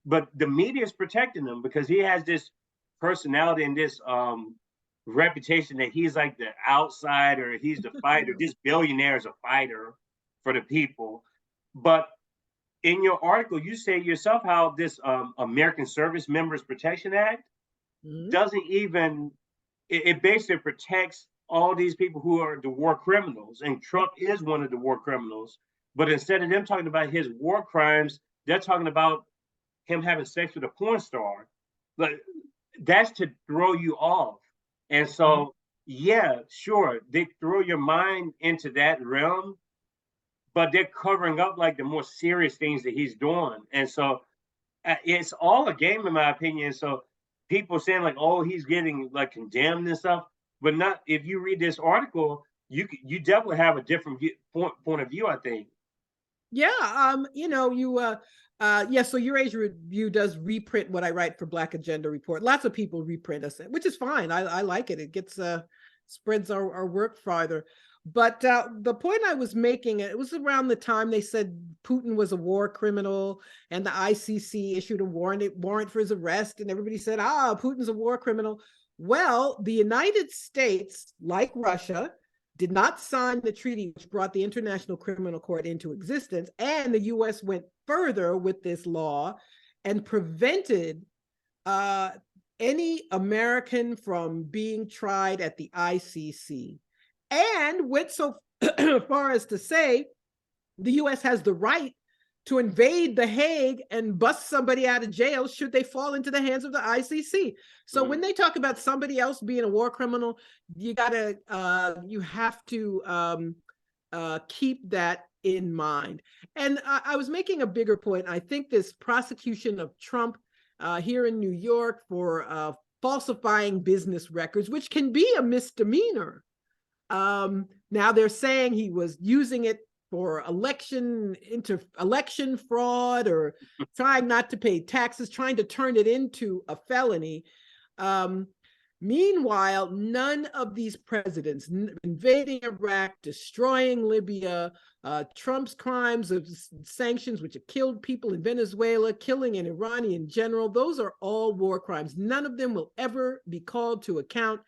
But the media is protecting him because he has this personality and this reputation that he's like the outsider, he's the fighter. This billionaire is a fighter for the people. But in your article, you say yourself how this American Service Members Protection Act doesn't even, it basically protects all these people who are the war criminals. And Trump is one of the war criminals. But instead of them talking about his war crimes, they're talking about him having sex with a porn star. But that's to throw you off. And so, yeah, sure, they throw your mind into that realm, but they're covering up like the more serious things that he's doing. And so it's all a game, in my opinion. So people saying like, oh, he's getting like condemned and stuff, but not, if you read this article, you definitely have a different point of view, I think. Yeah, so Eurasia Review does reprint what I write for Black Agenda Report. Lots of people reprint us, which is fine. I like it. It gets spreads our work farther. But the point I was making, it was around the time they said Putin was a war criminal and the ICC issued a warrant for his arrest, and everybody said, Putin's a war criminal. Well, the United States, like Russia, did not sign the treaty which brought the International Criminal Court into existence, and the U.S. went further with this law and prevented any American from being tried at the ICC, and went so far as to say the U.S. has the right to invade The Hague and bust somebody out of jail should they fall into the hands of the ICC. So when they talk about somebody else being a war criminal, you have to keep that in mind. And I was making a bigger point. I think this prosecution of Trump here in New York for falsifying business records, which can be a misdemeanor. Now they're saying he was using it for election fraud or trying not to pay taxes, trying to turn it into a felony. Meanwhile, none of these presidents, invading Iraq, destroying Libya, Trump's crimes of sanctions, which have killed people in Venezuela, killing an Iranian general, those are all war crimes. None of them will ever be called to account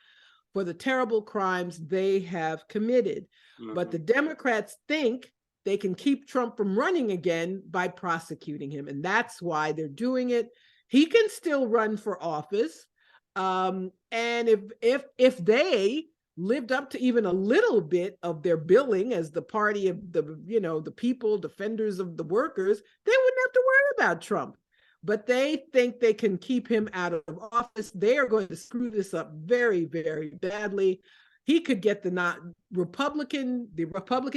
for the terrible crimes they have committed. But the Democrats think they can keep Trump from running again by prosecuting him. And that's why they're doing it. He can still run for office. And if they lived up to even a little bit of their billing as the party of the people, defenders of the workers, they wouldn't have to worry about Trump. But they think they can keep him out of office. They are going to screw this up very, very badly. He could get the Republican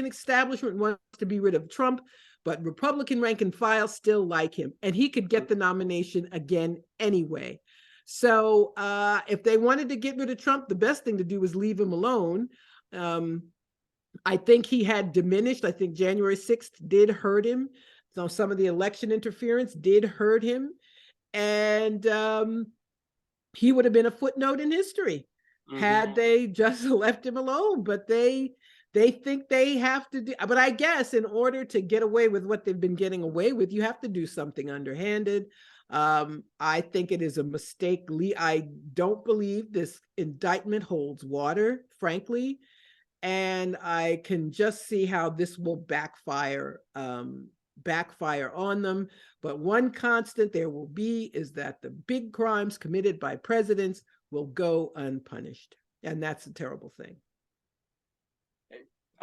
establishment wants to be rid of Trump, but Republican rank and file still like him, and he could get the nomination again anyway. So if they wanted to get rid of Trump, the best thing to do was leave him alone. I think he had diminished. I think January 6th did hurt him. So some of the election interference did hurt him, and he would have been a footnote in history. had they just left him alone. But they think they have to do, but I guess in order to get away with what they've been getting away with, you have to do something underhanded. I think it is a mistake. I don't believe this indictment holds water, frankly, and I can just see how this will backfire on them. But one constant there will be is that the big crimes committed by presidents will go unpunished, and that's a terrible thing.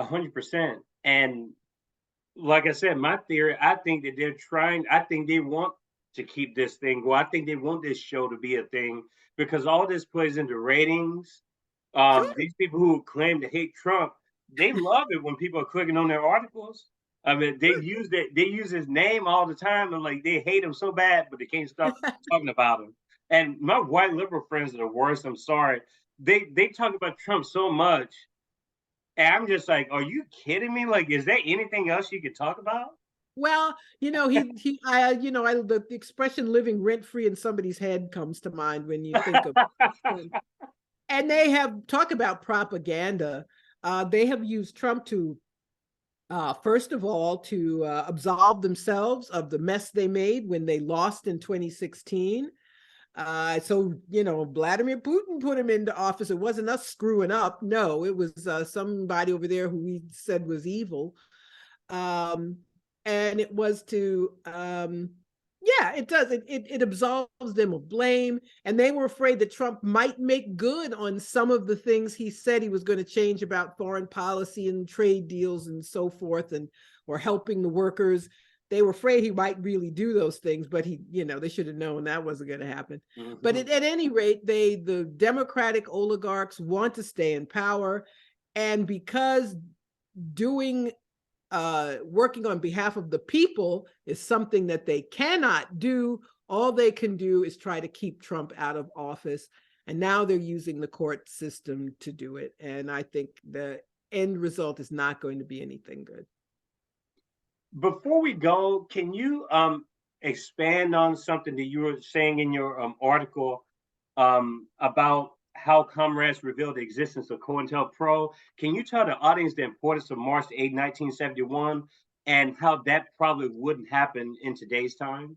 100%. And like I said, my theory, I think that I think they want to keep this thing going. I think they want this show to be a thing because all this plays into ratings. Sure. These people who claim to hate Trump, they love it when people are clicking on their articles. I mean, they use his name all the time, and like they hate him so bad, but they can't stop talking about him. And my white liberal friends are the worst. I'm sorry. They talk about Trump so much, and I'm just like, are you kidding me? Like, is there anything else you could talk about? Well, the expression "living rent free in somebody's head" comes to mind when you think of. And they have talk about propaganda. They have used Trump to, first of all, to absolve themselves of the mess they made when they lost in 2016. So, Vladimir Putin put him into office. It wasn't us screwing up. No, it was somebody over there who we said was evil. And it was to, it does. It absolves them of blame. And they were afraid that Trump might make good on some of the things he said he was going to change about foreign policy and trade deals and so forth, or helping the workers. They were afraid he might really do those things, but they should have known that wasn't going to happen. But at any rate, the Democratic oligarchs want to stay in power. And because working on behalf of the people is something that they cannot do, all they can do is try to keep Trump out of office. And now they're using the court system to do it. And I think the end result is not going to be anything good. Before we go, can you expand on something that you were saying in your article about how comrades revealed the existence of COINTELPRO? Can you tell the audience the importance of March 8, 1971, and how that probably wouldn't happen in today's time?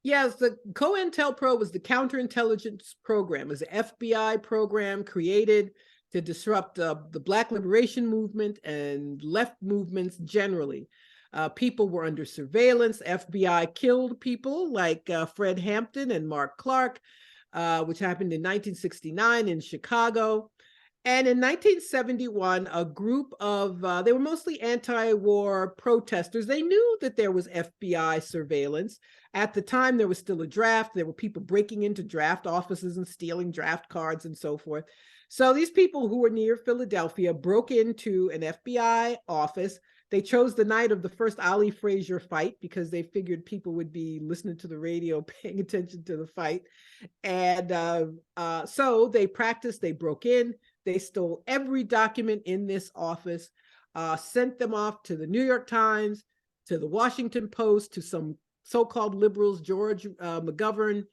Yes, the COINTELPRO was the counterintelligence program. It was an FBI program created to disrupt the Black liberation movement and left movements generally. People were under surveillance. FBI killed people like Fred Hampton and Mark Clark, which happened in 1969 in Chicago. And in 1971, a group of, they were mostly anti-war protesters. They knew that there was FBI surveillance. At the time, there was still a draft. There were people breaking into draft offices and stealing draft cards and so forth. So these people who were near Philadelphia broke into an FBI office. They chose the night of the first Ali Frazier fight because they figured people would be listening to the radio, paying attention to the fight. And so they practiced, they broke in, they stole every document in this office, sent them off to the New York Times, to the Washington Post, to some so-called liberals, George McGovern,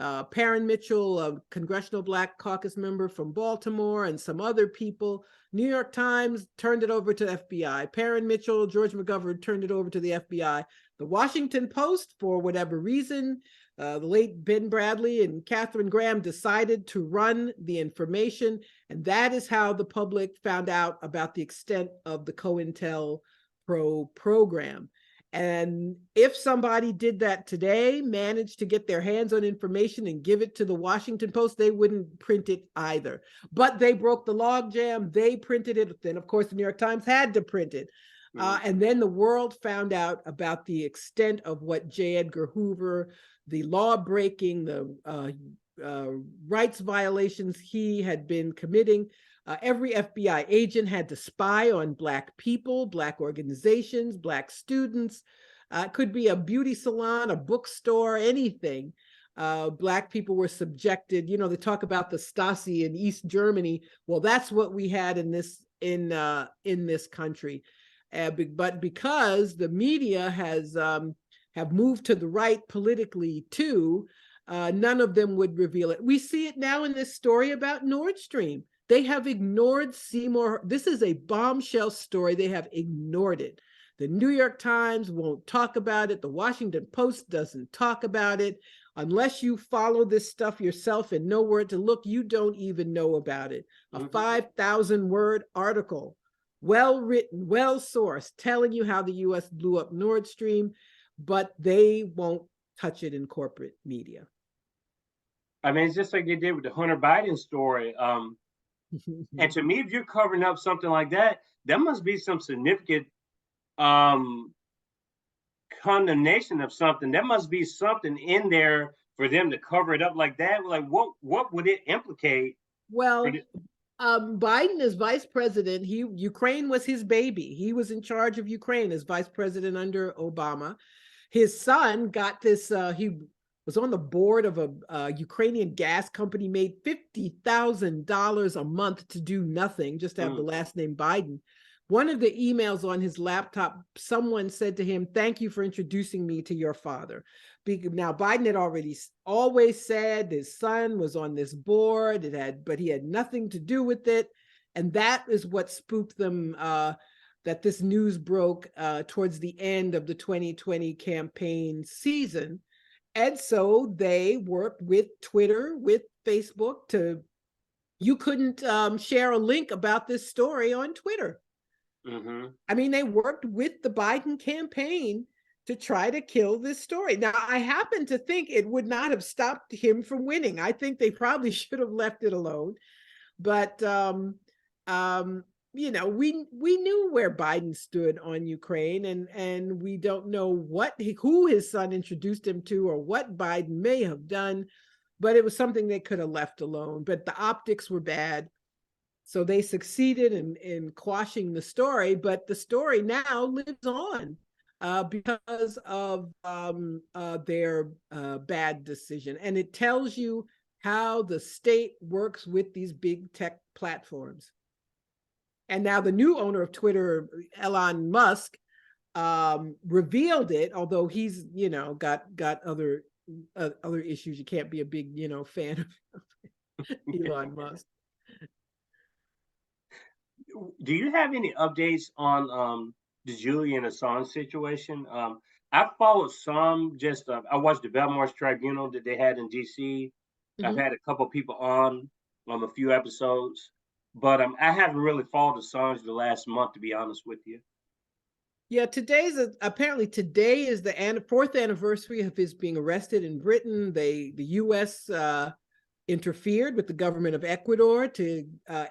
Parren Mitchell, a Congressional Black Caucus member from Baltimore, and some other people. New York Times turned it over to the FBI. Parren Mitchell, George McGovern turned it over to the FBI. The Washington Post, for whatever reason, the late Ben Bradley and Katharine Graham decided to run the information, and that is how the public found out about the extent of the COINTELPRO program. And if somebody did that today, managed to get their hands on information and give it to the Washington Post, they wouldn't print it either. But they broke the logjam, they printed it. Then, of course, the New York Times had to print it. And then the world found out about the extent of what J. Edgar Hoover, the law breaking, the rights violations he had been committing. Every FBI agent had to spy on Black people, Black organizations, Black students. It could be a beauty salon, a bookstore, anything. Black people were subjected. They talk about the Stasi in East Germany. Well, that's what we had in this country. But because the media have moved to the right politically too, None of them would reveal it. We see it now in this story about Nord Stream. They have ignored Seymour. This is a bombshell story. They have ignored it. The New York Times won't talk about it. The Washington Post doesn't talk about it. Unless you follow this stuff yourself and know where to look, you don't even know about it. A 5,000-word article, well written, well sourced, telling you how the US blew up Nord Stream, but they won't touch it in corporate media. I mean, it's just like they did with the Hunter Biden story. And to me, if you're covering up something like that, there must be some significant condemnation of something. There must be something in there for them to cover it up like that. Like, what would it implicate? Well, Biden is vice president. Ukraine was his baby. He was in charge of Ukraine as vice president under Obama. His son got this, he was on the board of a Ukrainian gas company, made $50,000 a month to do nothing, just to have the last name Biden. One of the emails on his laptop, someone said to him, "Thank you for introducing me to your father." Now, Biden had always said his son was on this board, but he had nothing to do with it. And that is what spooked them, that this news broke towards the end of the 2020 campaign season. And so they worked with Twitter, with Facebook you couldn't share a link about this story on Twitter. I mean, they worked with the Biden campaign to try to kill this story. Now, I happen to think it would not have stopped him from winning. I think they probably should have left it alone. But, you know, we knew where Biden stood on Ukraine, and we don't know who his son introduced him to or what Biden may have done, but it was something they could have left alone. But the optics were bad. So they succeeded in quashing the story, but the story now lives on because of their bad decision. And it tells you how the state works with these big tech platforms. And now the new owner of Twitter, Elon Musk, revealed it, although he's, you know, got other issues. You can't be a big, you know, fan of Elon Musk. Do you have any updates on the Julian Assange situation? I followed some. I watched the Belmarsh Tribunal that they had in DC. I've had a couple people on a few episodes, but I haven't really followed Assange the last month, to be honest with you. Yeah, apparently today is the 4th anniversary of his being arrested in Britain. The U.S. interfered with the government of Ecuador to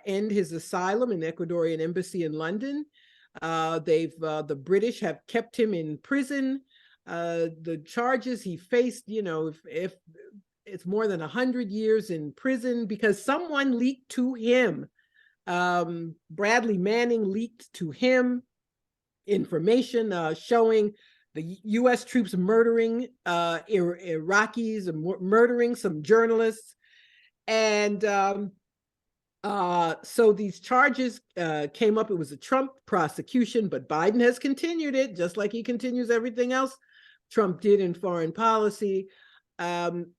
end his asylum in the Ecuadorian embassy in London. The British have kept him in prison. The charges he faced, you know, if it's more than 100 years in prison because someone leaked to him. Bradley Manning leaked to him information showing the U.S. troops murdering Iraqis and murdering some journalists. And so these charges came up. It was a Trump prosecution, but Biden has continued it, just like he continues everything else Trump did in foreign policy. Julian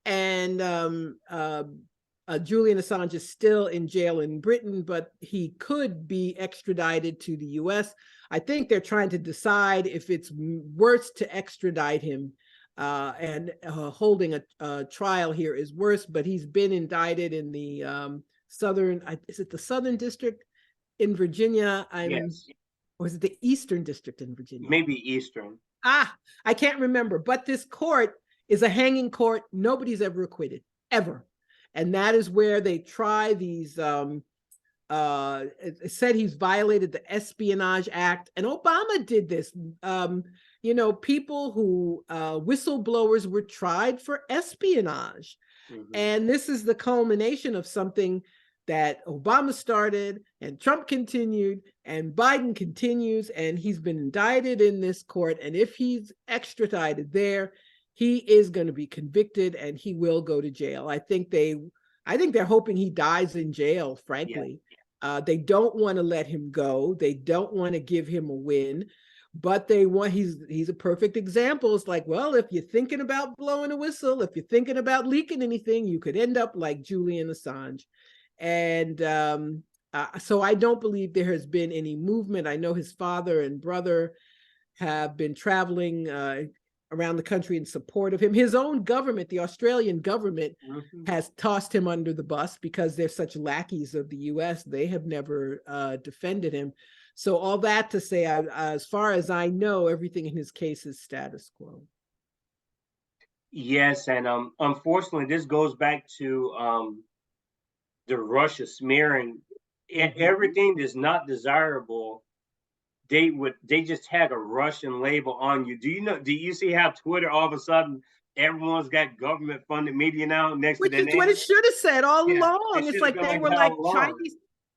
Assange is still in jail in Britain, but he could be extradited to the U.S. I think they're trying to decide if it's worse to extradite him. Holding a trial here is worse, but he's been indicted in the is it the Southern District in Virginia? Yes. Or is it the Eastern District in Virginia? Maybe Eastern. I can't remember, but this court is a hanging court. Nobody's ever acquitted, ever. And that is where they try these, it said he's violated the Espionage Act, and Obama did this. You know, people who, whistleblowers were tried for espionage. And this is the culmination of something that Obama started and Trump continued and Biden continues, and he's been indicted in this court. And if he's extradited there, he is going to be convicted and he will go to jail. I think they're hoping he dies in jail, frankly. They don't want to let him go. They don't want to give him a win. but they want, he's a perfect example. It's like, well, if you're thinking about blowing a whistle, if you're thinking about leaking anything, you could end up like Julian Assange. And so I don't believe there has been any movement. I know his father and brother have been traveling around the country in support of him. His own government, the Australian government, has tossed him under the bus because they're such lackeys of the US. They have never defended him. So all that to say, as far as I know, everything in his case is status quo. Yes, and unfortunately, this goes back to the Russia smearing. Everything that's not desirable, they just had a Russian label on you. Do you see how Twitter all of a sudden everyone's got government funded media now next Which to their is name? what it should have said all along. It's like they were like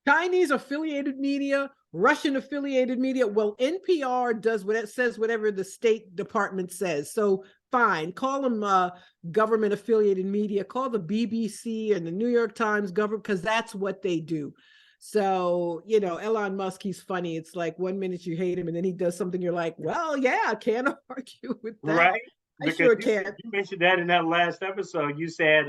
Chinese affiliated media, Russian affiliated media. Well, NPR does what it says, whatever the State Department says. So fine, call them government affiliated media, call the BBC and the New York Times government, because that's what they do. So, you know, Elon Musk, he's funny. It's like 1 minute you hate him and then he does something, you're like, well, yeah, I can't argue with that. Right? I sure can. You mentioned that in that last episode. You said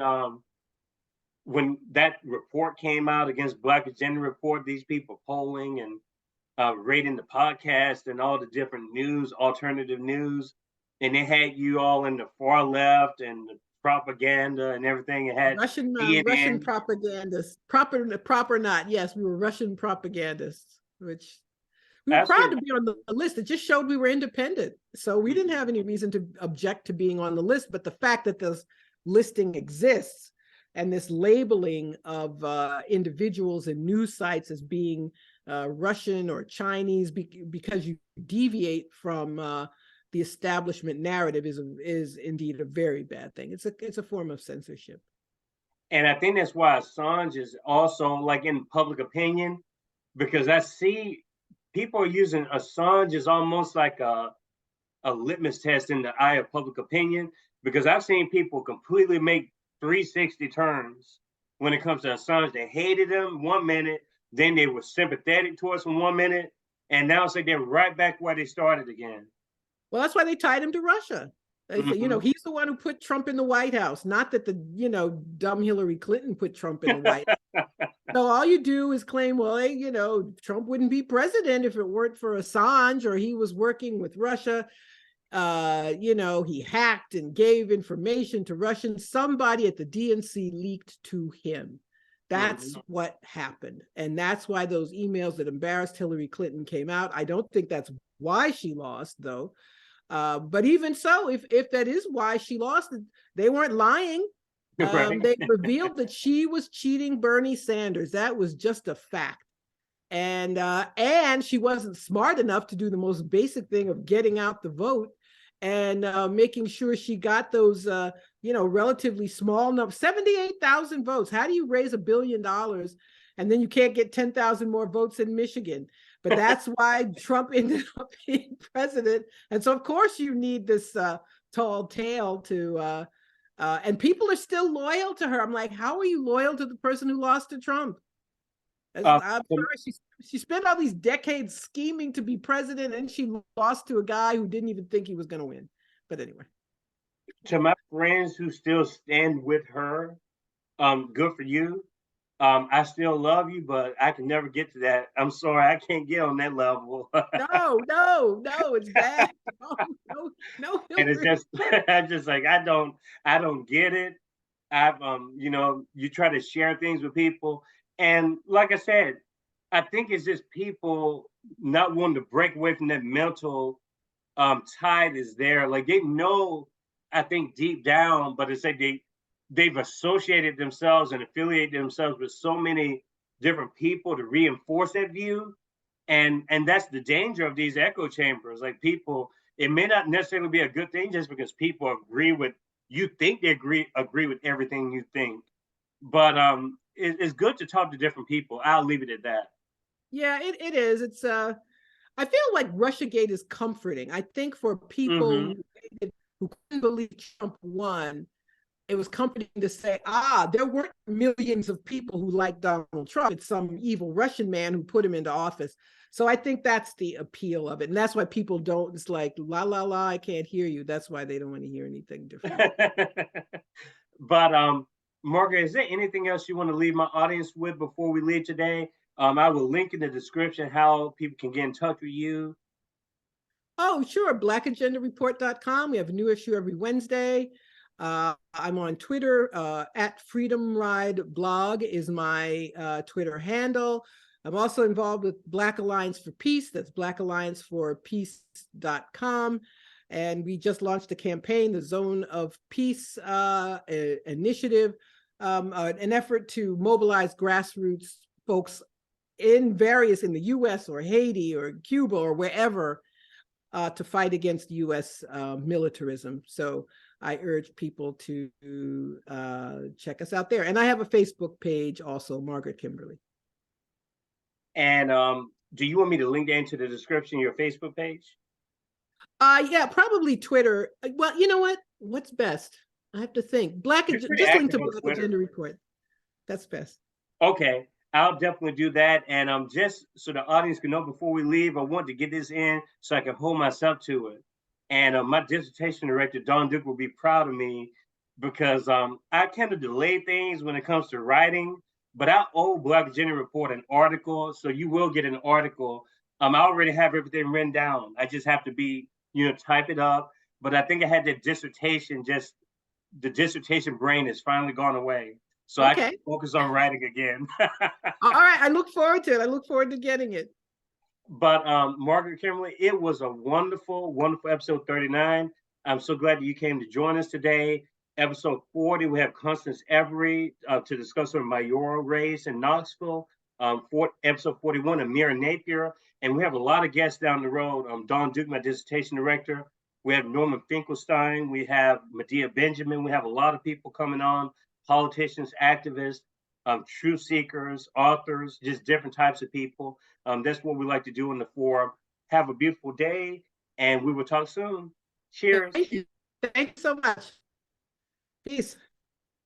when that report came out against Black Agenda Report, these people polling and rating the podcast and all the different news, alternative news, and they had you all in the far left and the propaganda and everything. It had Russian propagandists, proper not. Yes, we were Russian propagandists, which we were proud to be on the list. It just showed we were independent. So we didn't have any reason to object to being on the list. But the fact that this listing exists and this labeling of individuals and news sites as being Russian or Chinese because you deviate from the establishment narrative is indeed a very bad thing. It's a form of censorship. And I think that's why Assange is also like in public opinion, because I see people are using Assange as almost like a litmus test in the eye of public opinion, because I've seen people completely make 360 turns when it comes to Assange. They hated him 1 minute, then they were sympathetic towards him 1 minute, and now it's like they're right back where they started again. Well, that's why they tied him to Russia. They say, you know, he's the one who put Trump in the White House, not that the, you know, dumb Hillary Clinton put Trump in the White House. So all you do is claim, well, hey, you know, Trump wouldn't be president if it weren't for Assange, or he was working with Russia. You know, he hacked and gave information to Russians. Somebody at the DNC leaked to him. That's what happened. And that's why those emails that embarrassed Hillary Clinton came out. I don't think that's why she lost, though. But even so, if that is why she lost, they weren't lying. They revealed that she was cheating Bernie Sanders. That was just a fact. And she wasn't smart enough to do the most basic thing of getting out the vote and making sure she got those, you know, relatively small numbers, 78,000 votes. How do you raise $1 billion and then you can't get 10,000 more votes in Michigan? But that's why Trump ended up being president. And so, of course, you need this tall tale to, and people are still loyal to her. I'm like, how are you loyal to the person who lost to Trump? I'm sorry, she spent all these decades scheming to be president, and she lost to a guy who didn't even think he was going to win. But anyway. To my friends who still stand with her, good for you. I still love you, but I can never get to that. I'm sorry, I can't get on that level. No, it's bad. No. And it's just, I just like, I don't get it. I've, you know, you try to share things with people, and like I said, I think it's just people not wanting to break away from that mental tide is there. Like they know, I think deep down, but it's like they've associated themselves and affiliated themselves with so many different people to reinforce that view. And that's the danger of these echo chambers. Like people, it may not necessarily be a good thing just because people agree with, you think they agree with everything you think. But it's good to talk to different people. I'll leave it at that. Yeah, it is. It's I feel like Russiagate is comforting. I think for people who couldn't believe Trump won, it was comforting to say, there weren't millions of people who like Donald Trump. It's some evil Russian man who put him into office. So I think that's the appeal of it. And that's why people don't, it's like, la, la, la, I can't hear you. That's why they don't want to hear anything different. But Margaret, is there anything else you want to leave my audience with before we leave today? I will link in the description how people can get in touch with you. Oh, sure. blackagendareport.com. We have a new issue every Wednesday. I'm on Twitter, at Freedom Ride Blog is my Twitter handle. I'm also involved with Black Alliance for Peace. That's blackallianceforpeace.com. And we just launched a campaign, the Zone of Peace initiative, an effort to mobilize grassroots folks in the US or Haiti or Cuba or wherever to fight against US militarism. So I urge people to check us out there. And I have a Facebook page also, Margaret Kimberley. And do you want me to link that into the description of your Facebook page? Yeah, probably Twitter. Well, you know what? What's best? I have to think. Just link to Black Agenda Report. That's best. Okay, I'll definitely do that. And just so the audience can know before we leave, I want to get this in so I can hold myself to it. And my dissertation director, Don Duke, will be proud of me because I kind of delay things when it comes to writing, but I owe Black Agenda Report an article, so you will get an article. I already have everything written down. I just have to type it up. But I think I had the dissertation, the dissertation brain has finally gone away. So I can focus on writing again. All right, I look forward to it. I look forward to getting it. But Margaret Kimberley, it was a wonderful, wonderful episode 39. I'm so glad that you came to join us today. Episode 40, we have Constance Every to discuss her mayoral race in Knoxville. Episode 41, Amir Napier. And we have a lot of guests down the road. Don Duke, my dissertation director. We have Norman Finkelstein. We have Medea Benjamin. We have a lot of people coming on, politicians, activists, truth seekers, authors, just different types of people. That's what we like to do in the forum. Have a beautiful day, and we will talk soon. Cheers. Thank you. Thank you so much. Peace.